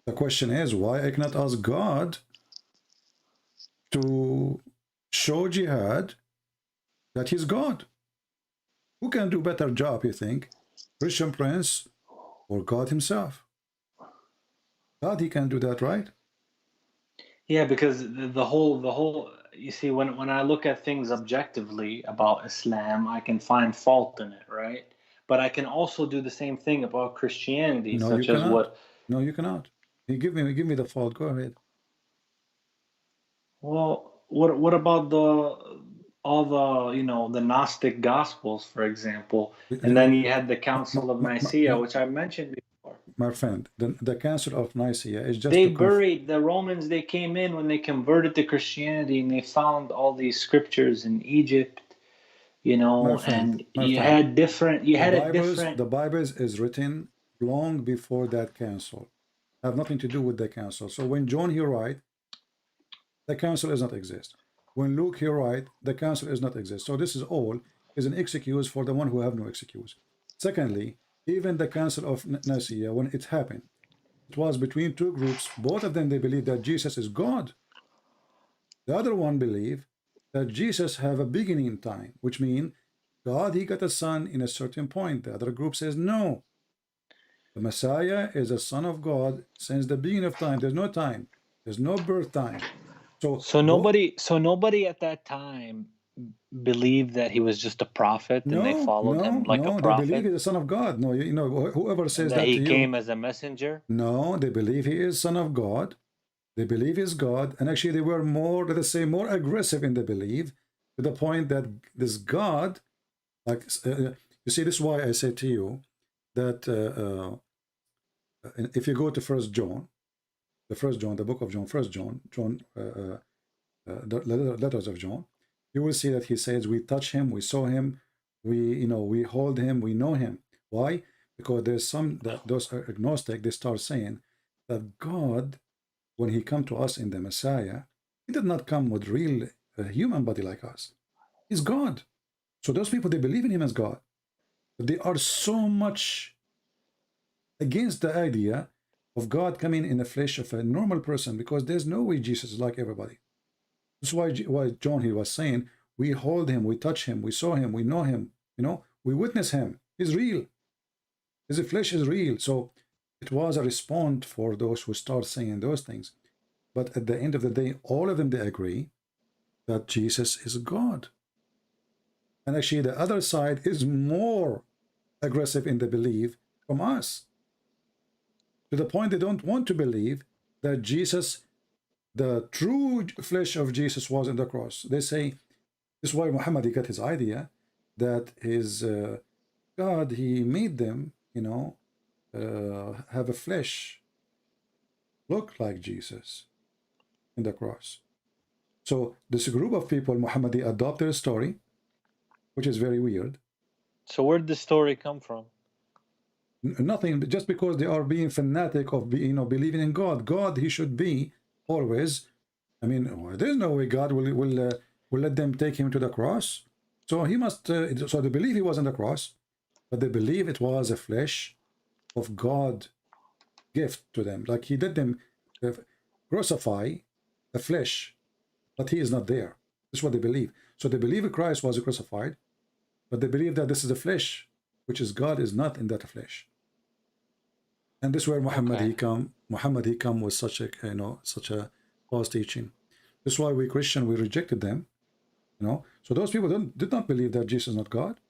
[SPEAKER 1] the question is why I cannot ask God to show Jihad that he's God. Who can do better job, you think? Christian Prince or God himself? God, he can do that, right?
[SPEAKER 2] Yeah, because the whole you see when I look at things objectively about Islam, I can find fault in it, right? But I can also do the same thing about Christianity,
[SPEAKER 1] No, you
[SPEAKER 2] such as
[SPEAKER 1] cannot.
[SPEAKER 2] what
[SPEAKER 1] No, you cannot. You give me the fault. Go ahead.
[SPEAKER 2] well, what about the all the the Gnostic Gospels, for example, and then you had the
[SPEAKER 1] My,
[SPEAKER 2] Council of
[SPEAKER 1] my,
[SPEAKER 2] Nicaea,
[SPEAKER 1] my,
[SPEAKER 2] which I mentioned before.
[SPEAKER 1] my friend, the Council of Nicaea is just
[SPEAKER 2] They
[SPEAKER 1] to conf.
[SPEAKER 2] buried the Romans. They came in when they converted to Christianity, and they found all these scriptures in Egypt, and
[SPEAKER 1] My friend,
[SPEAKER 2] you had a different.
[SPEAKER 1] The Bibles is written long before that council. Have nothing to do with the council. So when John here write, the council does not exist. When Luke here write, the council does not exist. So this is all is an excuse for the one who have no excuse. Secondly, even the council of Nicaea, when it happened, it was between two groups. Both of them, they believe that Jesus is God. The other one believe that Jesus have a beginning in time, which means God, he got a son in a certain point. The other group says, no, the Messiah is a son of God since the beginning of time. There's no time. There's no birth time. So
[SPEAKER 2] So nobody at that time believed that he was just a prophet, and they followed him like a
[SPEAKER 1] they believe
[SPEAKER 2] prophet,
[SPEAKER 1] he's the son of God. No, you know, whoever
[SPEAKER 2] and
[SPEAKER 1] says
[SPEAKER 2] that
[SPEAKER 1] that
[SPEAKER 2] he
[SPEAKER 1] to you,
[SPEAKER 2] came as a messenger.
[SPEAKER 1] no, they believe he is son of God. They believe he's God. And actually they were more, let us say, more aggressive in the belief to the point that this God, like, you see, this is why I say to you that if you go to First John, the book of John, the letters of John, you will see that he says, we touch him, we saw him, we hold him, we know him. Why? Because there's some that those are agnostic, they start saying that God, when he come to us in the Messiah, he did not come with real human body like us. He's God. So those people, they believe in him as God. But they are so much against the idea of God coming in the flesh of a normal person, because there's no way Jesus is like everybody. That's why John, he was saying, we hold him, we touch him, we saw him, we know him, we witness him. He's real. His flesh is real. So it was a response for those who start saying those things. But at the end of the day, all of them, they agree that Jesus is God. And actually, the other side is more aggressive in the belief from us, to the point they don't want to believe that Jesus, the true flesh of Jesus, was on the cross. They say, this is why Muhammad, he got his idea that his God, he made them, have a flesh, look like Jesus in the cross. So this group of people, Muhammad, he adopted a story, which is very weird.
[SPEAKER 2] So where did the story come from?
[SPEAKER 1] Nothing, just because they are being fanatic of believing in God. God, he should be always. I mean, there's no way God will let them take him to the cross. So he must. So they believe he was on the cross, but they believe it was a flesh of God gift to them. Like he did them crucify a flesh, but he is not there. This is what they believe. So they believe Christ was crucified, but they believe that this is the flesh, which is God is not in that flesh. And this is where Muhammad
[SPEAKER 2] Okay.
[SPEAKER 1] he come with such a such a false teaching. This is why we Christian, we rejected them. So those people did not believe that Jesus is not God.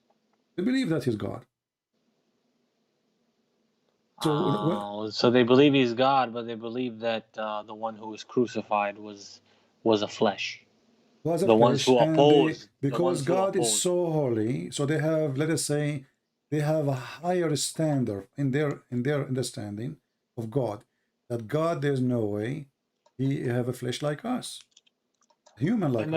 [SPEAKER 1] They believe that he's God. So
[SPEAKER 2] So they believe he's God, but they believe that the one who was crucified was a flesh.
[SPEAKER 1] was a
[SPEAKER 2] The ones
[SPEAKER 1] flesh,
[SPEAKER 2] who
[SPEAKER 1] and they,
[SPEAKER 2] oppose, the
[SPEAKER 1] because
[SPEAKER 2] ones who
[SPEAKER 1] God is
[SPEAKER 2] oppose.
[SPEAKER 1] so holy, so they have, let us say, they have a higher standard in their understanding of God. That God, there's no way he have a flesh like us, human like us.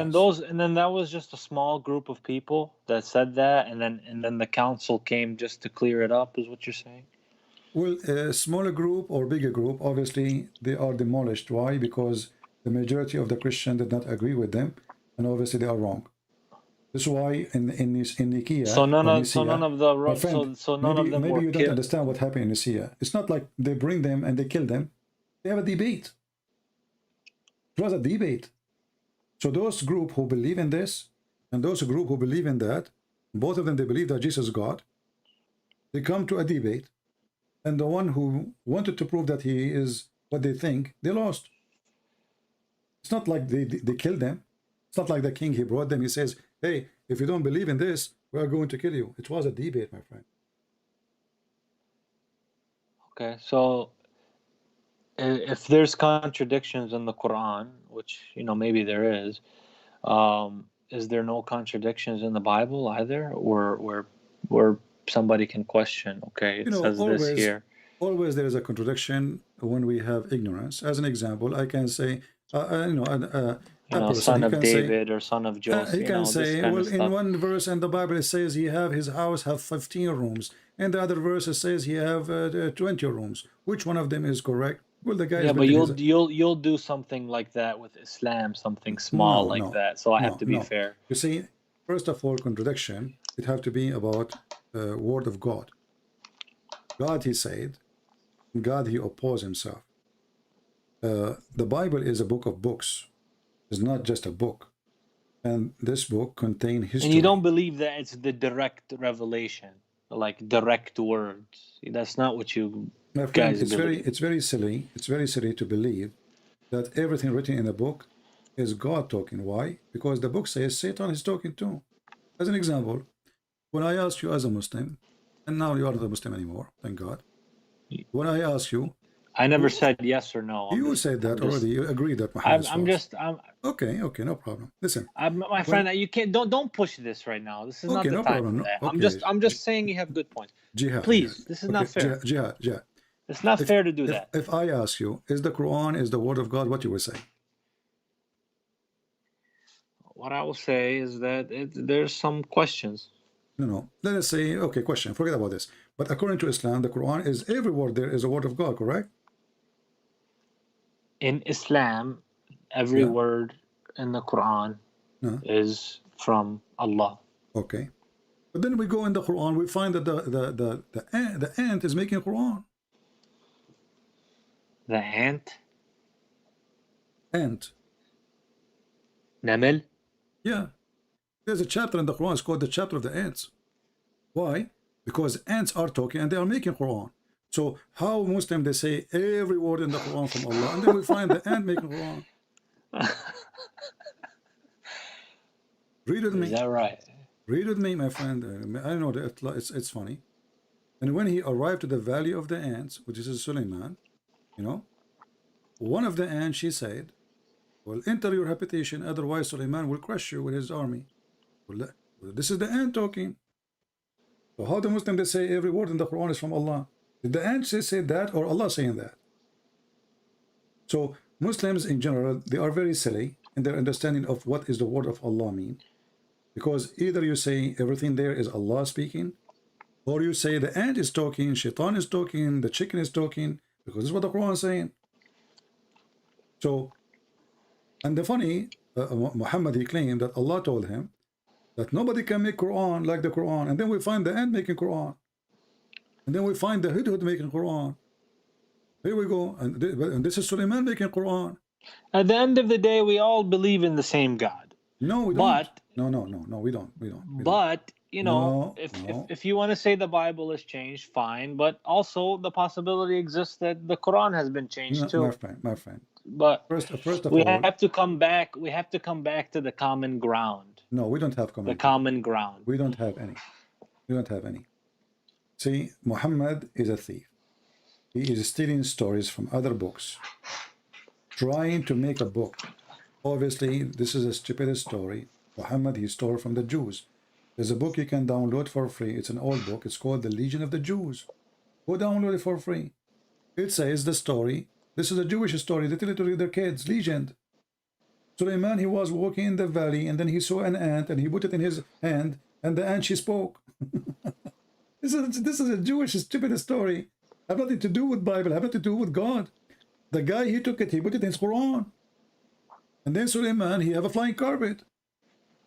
[SPEAKER 2] And then that was just a small group of people that said that, and then the council came just to clear it up, is what you're saying?
[SPEAKER 1] Well, a smaller group or bigger group, obviously, they are demolished. Why? Because the majority of the Christians did not agree with them, and obviously they are wrong. This is why in
[SPEAKER 2] So
[SPEAKER 1] Nicaea
[SPEAKER 2] none
[SPEAKER 1] or
[SPEAKER 2] of so none
[SPEAKER 1] Nicaea,
[SPEAKER 2] of the
[SPEAKER 1] my friend,
[SPEAKER 2] so none of them
[SPEAKER 1] maybe
[SPEAKER 2] were
[SPEAKER 1] you don't
[SPEAKER 2] killed.
[SPEAKER 1] understand what happened in Nicaea. It's not like they bring them and they kill them. They have a debate. It was a debate. So those group who believe in this and those group who believe in that, both of them, they believe that Jesus is God. They come to a debate, and the one who wanted to prove that he is what they think, they lost. It's not like they killed them. It's not like the king, he brought them, he says, hey, if you don't believe in this, we are going to kill you. It was a debate, my friend.
[SPEAKER 2] Okay, so if there's contradictions in the Quran, which maybe there is there no contradictions in the Bible either, where somebody can question? Okay,
[SPEAKER 1] You
[SPEAKER 2] it
[SPEAKER 1] know,
[SPEAKER 2] says this here.
[SPEAKER 1] always there is a contradiction when we have ignorance. As an example, I can say, a person,
[SPEAKER 2] Son of David or son of Joseph,
[SPEAKER 1] he can
[SPEAKER 2] this
[SPEAKER 1] say,
[SPEAKER 2] kind of
[SPEAKER 1] well, in
[SPEAKER 2] stuff.
[SPEAKER 1] one verse in the Bible it says he have his house have 15 rooms, and the other verse it says he have 20 rooms. Which one of them is correct? Well, the guy is
[SPEAKER 2] Yeah, but
[SPEAKER 1] building his.
[SPEAKER 2] you'll do something like that with Islam, something small
[SPEAKER 1] No,
[SPEAKER 2] like
[SPEAKER 1] no,
[SPEAKER 2] that. So I have
[SPEAKER 1] no,
[SPEAKER 2] to be
[SPEAKER 1] no.
[SPEAKER 2] fair.
[SPEAKER 1] You see, first of all, contradiction, it have to be about word of God. God, he said, God, he opposed himself. The Bible is a book of books. It's not just a book. And this book contain
[SPEAKER 2] And you don't
[SPEAKER 1] history.
[SPEAKER 2] believe that it's the direct revelation, like direct words. That's not what you
[SPEAKER 1] My friend,
[SPEAKER 2] guys believe.
[SPEAKER 1] it's very silly. It's very silly to believe that everything written in a book is God talking. Why? Because the book says Satan is talking too. As an example, when I ask you as a Muslim, and now you are not a Muslim anymore, thank God. When I ask you,
[SPEAKER 2] I never
[SPEAKER 1] who,
[SPEAKER 2] said yes or no.
[SPEAKER 1] you said that already. You agree that Muhammad is false. Okay, okay, no problem. Listen,
[SPEAKER 2] my
[SPEAKER 1] when
[SPEAKER 2] friend, you can't don't push this right now. This is not
[SPEAKER 1] okay,
[SPEAKER 2] the
[SPEAKER 1] no
[SPEAKER 2] time
[SPEAKER 1] problem.
[SPEAKER 2] for
[SPEAKER 1] No,
[SPEAKER 2] that.
[SPEAKER 1] okay,
[SPEAKER 2] I'm just saying you have good points.
[SPEAKER 1] jihad.
[SPEAKER 2] Please, this is
[SPEAKER 1] Okay,
[SPEAKER 2] not fair.
[SPEAKER 1] jihad.
[SPEAKER 2] It's not fair to do
[SPEAKER 1] If
[SPEAKER 2] that.
[SPEAKER 1] if I ask you, is the Quran is the word of God? What you will say?
[SPEAKER 2] What I will say is that there's some questions.
[SPEAKER 1] No. Let us say, okay, question. Forget about this. But according to Islam, the Quran is every word there is a word of God, correct?
[SPEAKER 2] In Islam, every
[SPEAKER 1] Yeah.
[SPEAKER 2] word in the Quran
[SPEAKER 1] No.
[SPEAKER 2] is from Allah.
[SPEAKER 1] Okay. But then we go in the Quran, we find that the ant is making Quran.
[SPEAKER 2] The ant,
[SPEAKER 1] Ant.
[SPEAKER 2] Namil.
[SPEAKER 1] Yeah. There's a chapter in the Quran, it's called the chapter of the ants. Why? Because ants are talking and they are making Quran. So how Muslim they say every word in the Quran from Allah, and then we find the ant making Quran. Read with
[SPEAKER 2] Is
[SPEAKER 1] me.
[SPEAKER 2] that right?
[SPEAKER 1] Read with me, my friend. I know that it's funny. And when he arrived to the valley of the ants, which is Suleiman, one of the ants, she said, well, enter your habitation, otherwise Suleiman will crush you with his army. Well, this is the ant talking. So how the Muslim they say every word in the Quran is from Allah? Did the ant say that or Allah saying that? So Muslims in general, they are very silly in their understanding of what is the word of Allah mean. Because either you say everything there is Allah speaking, or you say the ant is talking, shaitan is talking, the chicken is talking, because this is what the Quran is saying. So, and the funny, Muhammad, he claimed that Allah told him that nobody can make Quran like the Quran. And then we find the ant making Quran. And then we find the hudhud making Quran. Here we go. And this is Suleiman making Quran.
[SPEAKER 2] At the end of the day, we all believe in the same God.
[SPEAKER 1] No, we don't. No, we don't.
[SPEAKER 2] But
[SPEAKER 1] No,
[SPEAKER 2] if you want to say the Bible is changed, fine. But also the possibility exists that the Quran has been changed too.
[SPEAKER 1] My friend.
[SPEAKER 2] But
[SPEAKER 1] First of
[SPEAKER 2] we
[SPEAKER 1] all,
[SPEAKER 2] have to come back. We have to come back to the common ground.
[SPEAKER 1] No, we don't have common
[SPEAKER 2] The
[SPEAKER 1] ground.
[SPEAKER 2] common ground.
[SPEAKER 1] We don't have any. See, Muhammad is a thief. He is stealing stories from other books, trying to make a book. Obviously, this is a stupid story. Muhammad, he stole from the Jews. There's a book you can download for free. It's an old book. It's called The Legion of the Jews. Go download it for free. It says the story. This is a Jewish story. They tell it to their kids. Legend. Suleiman, he was walking in the valley, and then he saw an ant, and he put it in his hand, and the ant, she spoke. This is a Jewish stupid story. Have nothing to do with Bible. Have nothing to do with God. The guy, he took it. He put it in his Quran. And then Suleiman, he have a flying carpet.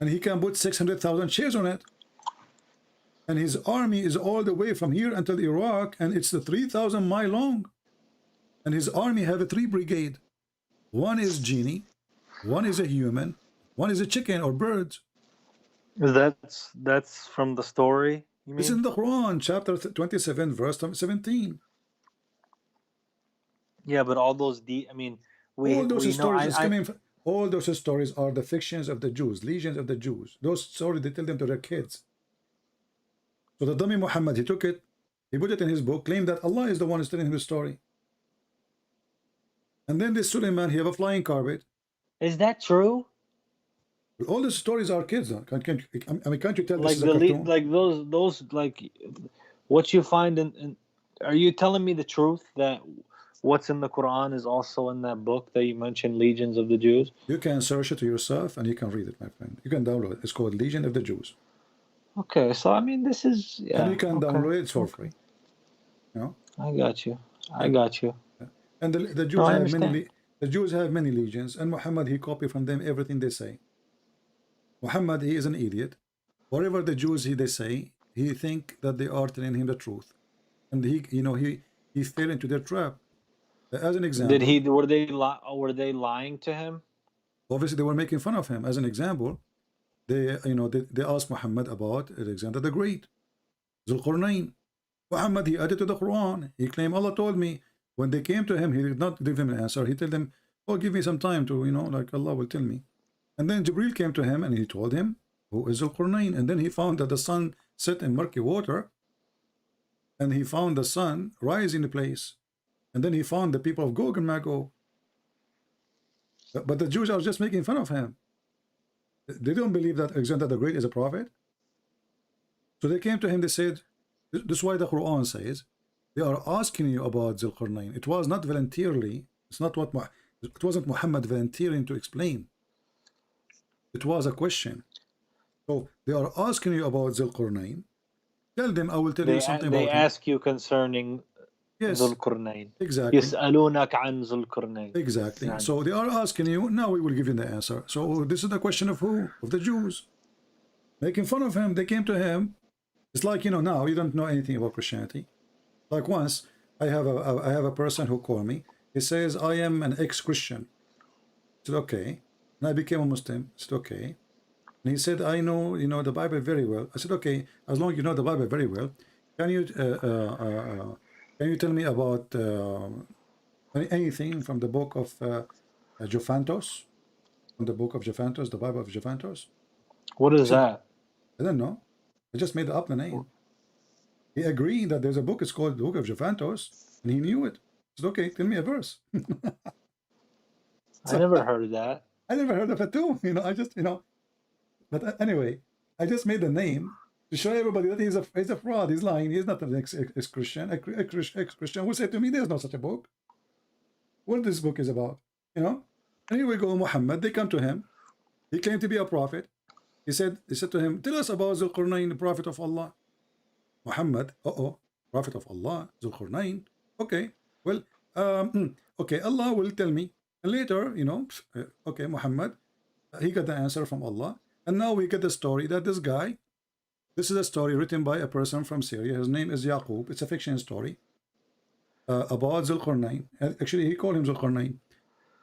[SPEAKER 1] And he can put 600,000 shares on it. And his army is all the way from here until Iraq, and it's 3,000 miles long. And his army have a 3 brigade. One is genie, one is a human, one is a chicken or bird.
[SPEAKER 2] That's from the story, you mean?
[SPEAKER 1] It's in the Quran, chapter 27, verse 17.
[SPEAKER 2] Yeah, but all those
[SPEAKER 1] all those stories all those stories are the fictions of the Jews, legions of the Jews. Those stories, they tell them to their kids. So the dummy Muhammad, he took it, he put it in his book, claimed that Allah is the one who's telling him the story. And then this Suleiman, he have a flying carpet.
[SPEAKER 2] Is that true?
[SPEAKER 1] All the stories are kids. Can't you tell
[SPEAKER 2] Like
[SPEAKER 1] this is a cartoon?
[SPEAKER 2] like those like what you find in are you telling me the truth that what's in the Quran is also in that book that you mentioned, Legions of the Jews?
[SPEAKER 1] You can search it to yourself and you can read it, my friend. You can download it. It's called Legion of the Jews.
[SPEAKER 2] Okay, so this is
[SPEAKER 1] And you can download it for free. You know?
[SPEAKER 2] I got you. I got you.
[SPEAKER 1] And the Jews have the Jews have many legions, and Muhammad, he copied from them everything they say. Muhammad, he is an idiot. Whatever the Jews they say, he think that they are telling him the truth, and he fell into their trap. As an example,
[SPEAKER 2] were they lying to him?
[SPEAKER 1] Obviously, they were making fun of him. As an example, they asked Muhammad about Alexander the Great, Zulqarnain. Muhammad, he added to the Quran. He claimed Allah told me. When they came to him, he did not give him an answer. He told them, "Oh, give me some time to, like Allah will tell me." And then Jibril came to him and he told him, "Who is Zulqarnain?" And then he found that the sun set in murky water, and he found the sun rise in place. And then he found the people of Gog and Magog. But the Jews are just making fun of him. They don't believe that Alexander the Great is a prophet. So they came to him, they said, this is why the Quran says, they are asking you about Zulqarnain. It was not voluntarily. It wasn't Muhammad volunteering to explain. It was a question. So they are asking you about Zulqarnain. Tell them, I will tell you something about him.
[SPEAKER 2] They ask you concerning Zulqarnain.
[SPEAKER 1] Exactly.
[SPEAKER 2] يسألونك عن Zulqarnain.
[SPEAKER 1] Exactly. So they are asking you, now we will give you the answer. So this is the question of who? Of the Jews. Making fun of him. They came to him. It's like, now you don't know anything about Christianity. Like once, I have a person who called me. He says, I am an ex-Christian. I said, okay. And I became a Muslim. I said, okay. And he said, I know, the Bible very well. I said, okay, as long as you know the Bible very well, can you tell me about anything from the book of Jophantos? From the book of Jophantos, the Bible of Jophantos?
[SPEAKER 2] What is that?
[SPEAKER 1] I don't know. I just made up the name. He agreed that there's a book, it's called the Book of Jophantos, and he knew it. He said, okay, tell me a verse.
[SPEAKER 2] I never heard of that.
[SPEAKER 1] I never heard of it too. I just, But anyway, I just made the name to show everybody that he's a fraud. He's lying. He's not an ex-Christian. Ex-Christian who said to me, there's no such a book. What this book is about, And here we go, Muhammad. They come to him. He claimed to be a prophet. He said to him, tell us about Zulqarnain, the prophet of Allah. Muhammad, prophet of Allah, Zulqarnain. Okay, well, okay, Allah will tell me. And later, okay, Muhammad, he got the answer from Allah. And now we get the story that this is a story written by a person from Syria. His name is Yaqub. It's a fiction story about Zulqarnain. Actually, he called him Zulqarnain.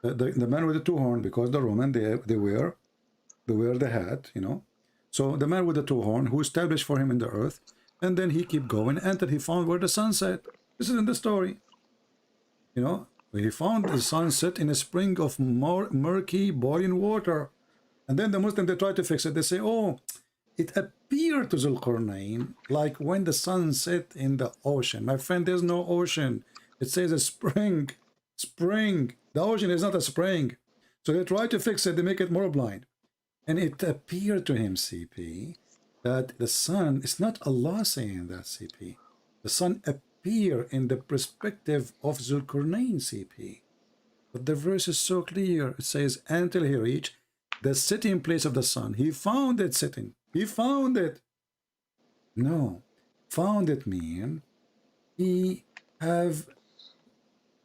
[SPEAKER 1] The man with the 2 horns, because the Roman, they wear the hat, So the man with the 2 horns, who established for him in the earth, and then he kept going until he found where the sun set. This is in the story. He found the sun set in a spring of murky boiling water. And then the Muslims, they try to fix it. They say, oh, it appeared to Zulqarnain like when the sun set in the ocean. My friend, there's no ocean. It says a spring. Spring. The ocean is not a spring. So they try to fix it, they make it more blind. And it appeared to him, CP, that the sun, it's not Allah saying that, CP. The sun appear in the perspective of Zulkarnain, CP. But the verse is so clear. It says, until he reached the sitting place of the sun. He found it sitting. He found it. No. Found it mean he have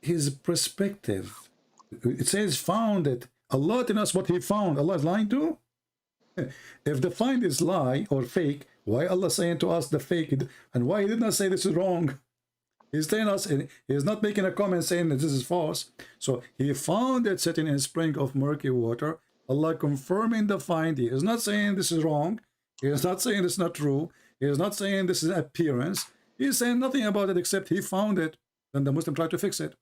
[SPEAKER 1] his perspective. It says found it. Allah tells us what he found. Allah is lying too? If the find is lie or fake, why Allah saying to us the fake? And why he did not say this is wrong? He's telling us, he's not making a comment saying that this is false. So he found it sitting in a spring of murky water. Allah confirming the find. He is not saying this is wrong. He is not saying this is not true. He is not saying this is appearance. He is saying nothing about it except he found it. Then the Muslim tried to fix it.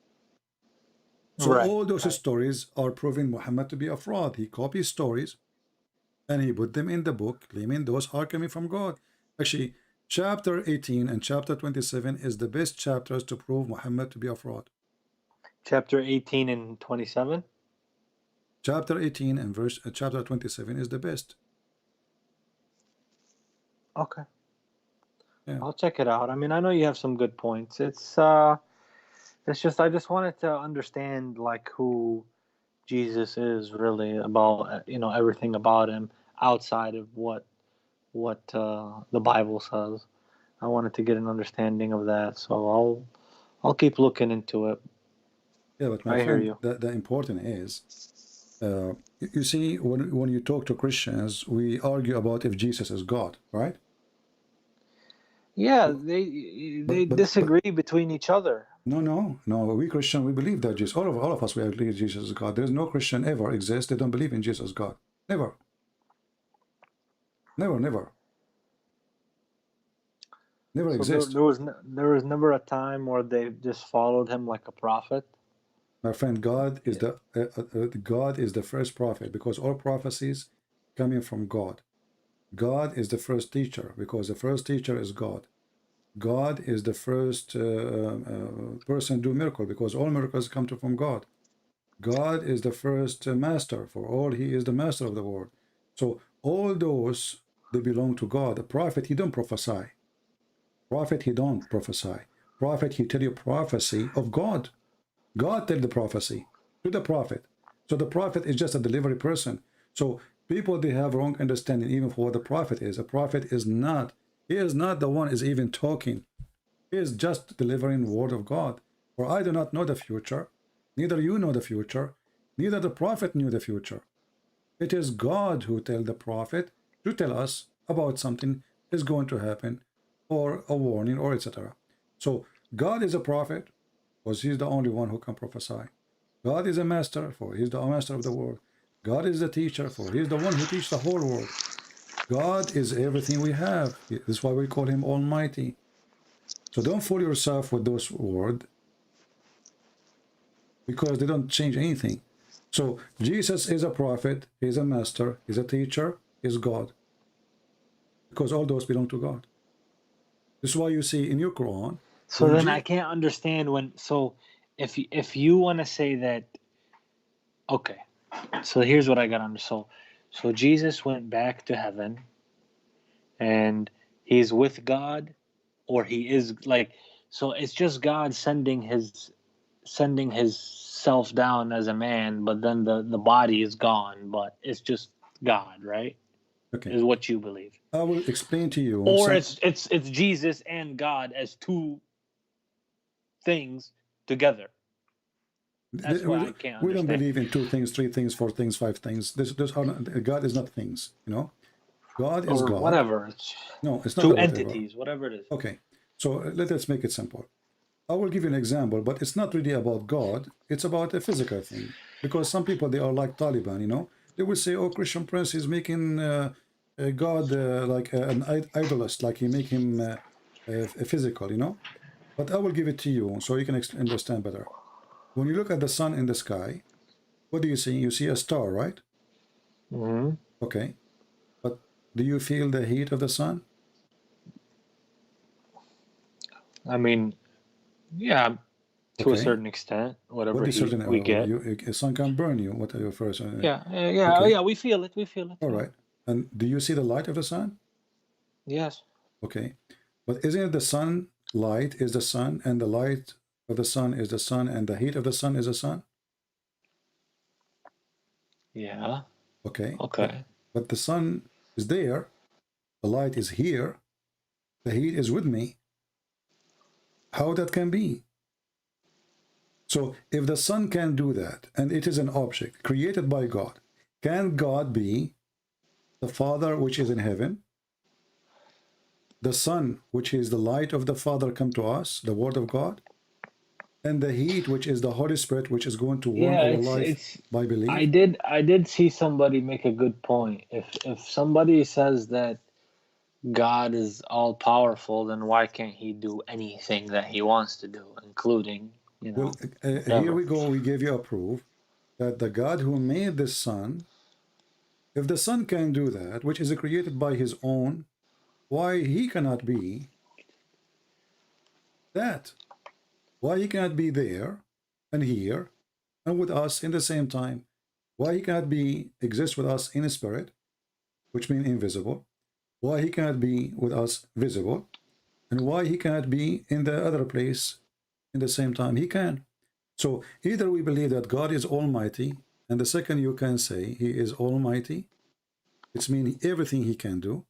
[SPEAKER 1] So all those stories are proving Muhammad to be a fraud. He copies stories and he put them in the book, claiming those are coming from God. Actually, chapter 18 and chapter 27 is the best chapters to prove Muhammad to be a fraud.
[SPEAKER 2] Chapter 18 and 27?
[SPEAKER 1] Chapter 18 and chapter 27 is the best.
[SPEAKER 2] Okay.
[SPEAKER 1] Yeah.
[SPEAKER 2] I'll check it out. I mean, I know you have some good points. It's just I just wanted to understand like who Jesus is really, about everything about him outside of what the Bible says. I wanted to get an understanding of that, so I'll keep looking into it.
[SPEAKER 1] Yeah, but my friend, the important is, you see, when you talk to Christians, we argue about if Jesus is God, right?
[SPEAKER 2] Yeah, they disagree between each other.
[SPEAKER 1] No. We Christian, we believe that Jesus. All of us, we agree Jesus is God. There is no Christian ever exists. They don't believe in Jesus God. Never. Never exists.
[SPEAKER 2] There was never a time where they just followed him like a prophet.
[SPEAKER 1] My friend, God is God is the first prophet, because all prophecies coming from God. God is the first teacher, because the first teacher is God. God is the first person to do miracle, because all miracles come from God. God is the first master for all. He is the master of the world. So all those, they belong to God. The prophet, he don't prophesy. Prophet, he don't prophesy. Prophet, he tell you prophecy of God. God tell the prophecy to the prophet. So the prophet is just a delivery person. So people, they have wrong understanding even for what the prophet is. A prophet is not, he is not the one is even talking. He is just delivering word of God. For I do not know the future, neither you know the future, neither the prophet knew the future. It is God who tell the prophet to tell us about something is going to happen, or a warning, or etc. So God is a prophet, because he's the only one who can prophesy. God is a master, for he's the master of the world. God is the teacher, for he's the one who teaches the whole world. God is everything we have. That's why we call him Almighty. So don't fool yourself with those words, because they don't change anything. So Jesus is a prophet, he's a master, he's a teacher, he's God, because all those belong to God. This is why you see in your Quran.
[SPEAKER 2] So then I can't understand when. So if you want to say that, okay. So here's what I got under. So Jesus went back to heaven, and he's with God, or he is like. So it's just God sending his self down as a man, but then the body is gone, but it's just God, right?
[SPEAKER 1] Okay.
[SPEAKER 2] Is what you believe.
[SPEAKER 1] I will explain to you.
[SPEAKER 2] Or it's Jesus and God as two things together. That's why I can't understand.
[SPEAKER 1] We don't believe in 2 things, 3 things, 4 things, 5 things. God is not things, God is God.
[SPEAKER 2] Whatever.
[SPEAKER 1] No, it's not
[SPEAKER 2] 2 entities, whatever it is.
[SPEAKER 1] Okay, so let's make it simple. I will give you an example, but it's not really about God. It's about a physical thing. Because some people, they are like Taliban, They will say, oh, Christian Prince is making God like an idolist, like he make him physical, But I will give it to you so you can understand better. When you look at the sun in the sky, what do you see? You see a star, right?
[SPEAKER 2] Mm-hmm.
[SPEAKER 1] Okay. But do you feel the heat of the sun?
[SPEAKER 2] I mean, yeah. To a
[SPEAKER 1] Okay.
[SPEAKER 2] certain extent, whatever
[SPEAKER 1] What is certain?
[SPEAKER 2] we get.
[SPEAKER 1] A sun can burn you. What are your first?
[SPEAKER 2] Yeah, oh
[SPEAKER 1] Okay.
[SPEAKER 2] yeah, we feel it,
[SPEAKER 1] All
[SPEAKER 2] yeah.
[SPEAKER 1] right. And do you see the light of the sun?
[SPEAKER 2] Yes.
[SPEAKER 1] Okay. But isn't it the sun light is the sun, and the light of the sun is the sun, and the heat of the sun is the sun?
[SPEAKER 2] Yeah.
[SPEAKER 1] Okay.
[SPEAKER 2] Okay.
[SPEAKER 1] But the sun is there, the light is here, the heat is with me. How that can be? So if the sun can do that, and it is an object created by God, can God be the Father which is in heaven? The Son, which is the light of the Father, come to us, the Word of God, and the heat, which is the Holy Spirit, which is going to warm
[SPEAKER 2] Yeah,
[SPEAKER 1] our life
[SPEAKER 2] it's
[SPEAKER 1] by
[SPEAKER 2] I
[SPEAKER 1] belief.
[SPEAKER 2] did see somebody make a good point. If somebody says that God is all powerful, then why can't he do anything that he wants to do, including,
[SPEAKER 1] Well, here
[SPEAKER 2] whatever?
[SPEAKER 1] we go. We gave you a proof that the God who made the sun, if the sun can do that, which is created by his own, why he cannot be that? Why he cannot be there and here and with us in the same time? Why he cannot be exist with us in a spirit, which means invisible? Why he cannot be with us visible? And why he cannot be in the other place in the same time? He can. So either we believe that God is almighty, and the second you can say he is almighty, it's meaning everything he can do,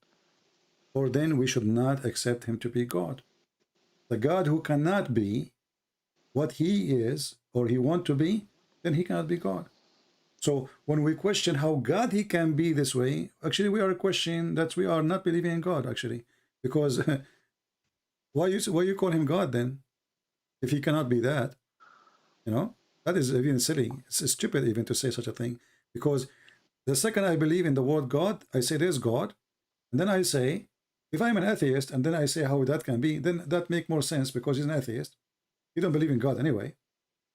[SPEAKER 1] or then we should not accept him to be God. The God who cannot be what he is or he want to be, then he cannot be God. So when we question how God he can be this way, actually we are questioning that we are not believing in God, actually, because why you call him God then if he cannot be that? That is even silly. It's stupid even to say such a thing, because the second I believe in the word God, I say there's God, and then I say, if I'm an atheist and then I say how that can be, then that make more sense because he's an atheist. He don't believe in God anyway.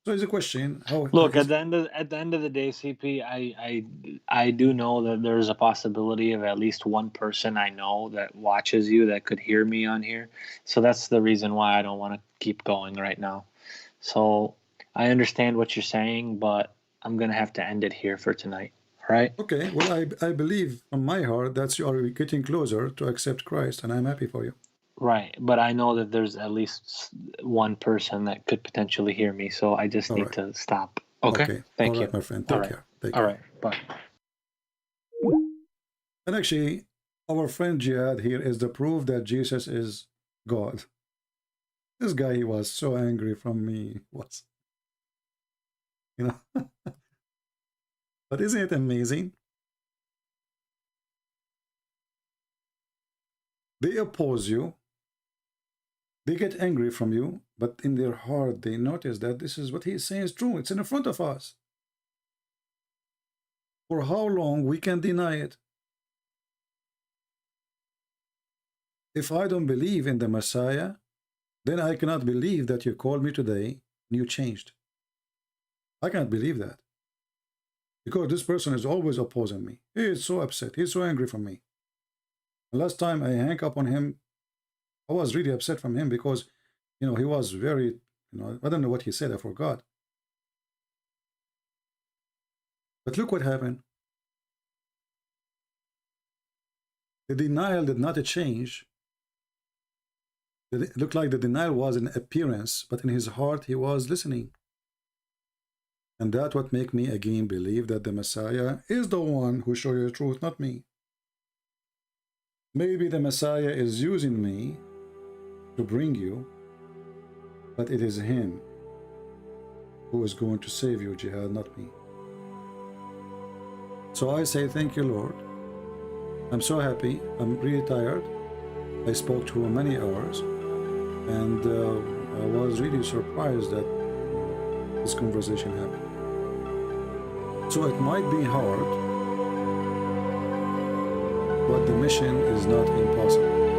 [SPEAKER 1] So it's a question how
[SPEAKER 2] Look,
[SPEAKER 1] is
[SPEAKER 2] at the end of the day, CP, I do know that there's a possibility of at least one person I know that watches you that could hear me on here. So that's the reason why I don't want to keep going right now. So I understand what you're saying, but I'm gonna have to end it here for tonight. All right?
[SPEAKER 1] okay. Well, I believe from my heart that you are getting closer to accept Christ, and I'm happy for you.
[SPEAKER 2] Right. But I know that there's at least one person that could potentially hear me, so I just
[SPEAKER 1] All
[SPEAKER 2] need
[SPEAKER 1] right.
[SPEAKER 2] to stop. Okay?
[SPEAKER 1] Okay. All
[SPEAKER 2] Thank you.
[SPEAKER 1] right, my friend.
[SPEAKER 2] All
[SPEAKER 1] Take
[SPEAKER 2] right.
[SPEAKER 1] care. Take
[SPEAKER 2] All
[SPEAKER 1] care.
[SPEAKER 2] right. Bye.
[SPEAKER 1] And actually, our friend Jihad here is the proof that Jesus is God. This guy, he was so angry from me. Was, you know. But isn't it amazing? They oppose you. They get angry from you, but in their heart, they notice that this is what he is saying is true. It's in front of us. For how long we can deny it? If I don't believe in the Messiah, then I cannot believe that you called me today and you changed. I can't believe that. Because this person is always opposing me. He is so upset. He's so angry from me. The last time I hang up on him, I was really upset from him because, he was very, I don't know what he said. I forgot. But look what happened. The denial did not change. It looked like the denial was an appearance, but in his heart he was listening. And that what make me again believe that the Messiah is the one who show you the truth, not me. Maybe the Messiah is using me to bring you, but it is him who is going to save you, Jihad, not me. So I say thank you, Lord. I'm so happy. I'm really tired. I spoke to him many hours, and I was really surprised that this conversation happened. So it might be hard, but the mission is not impossible.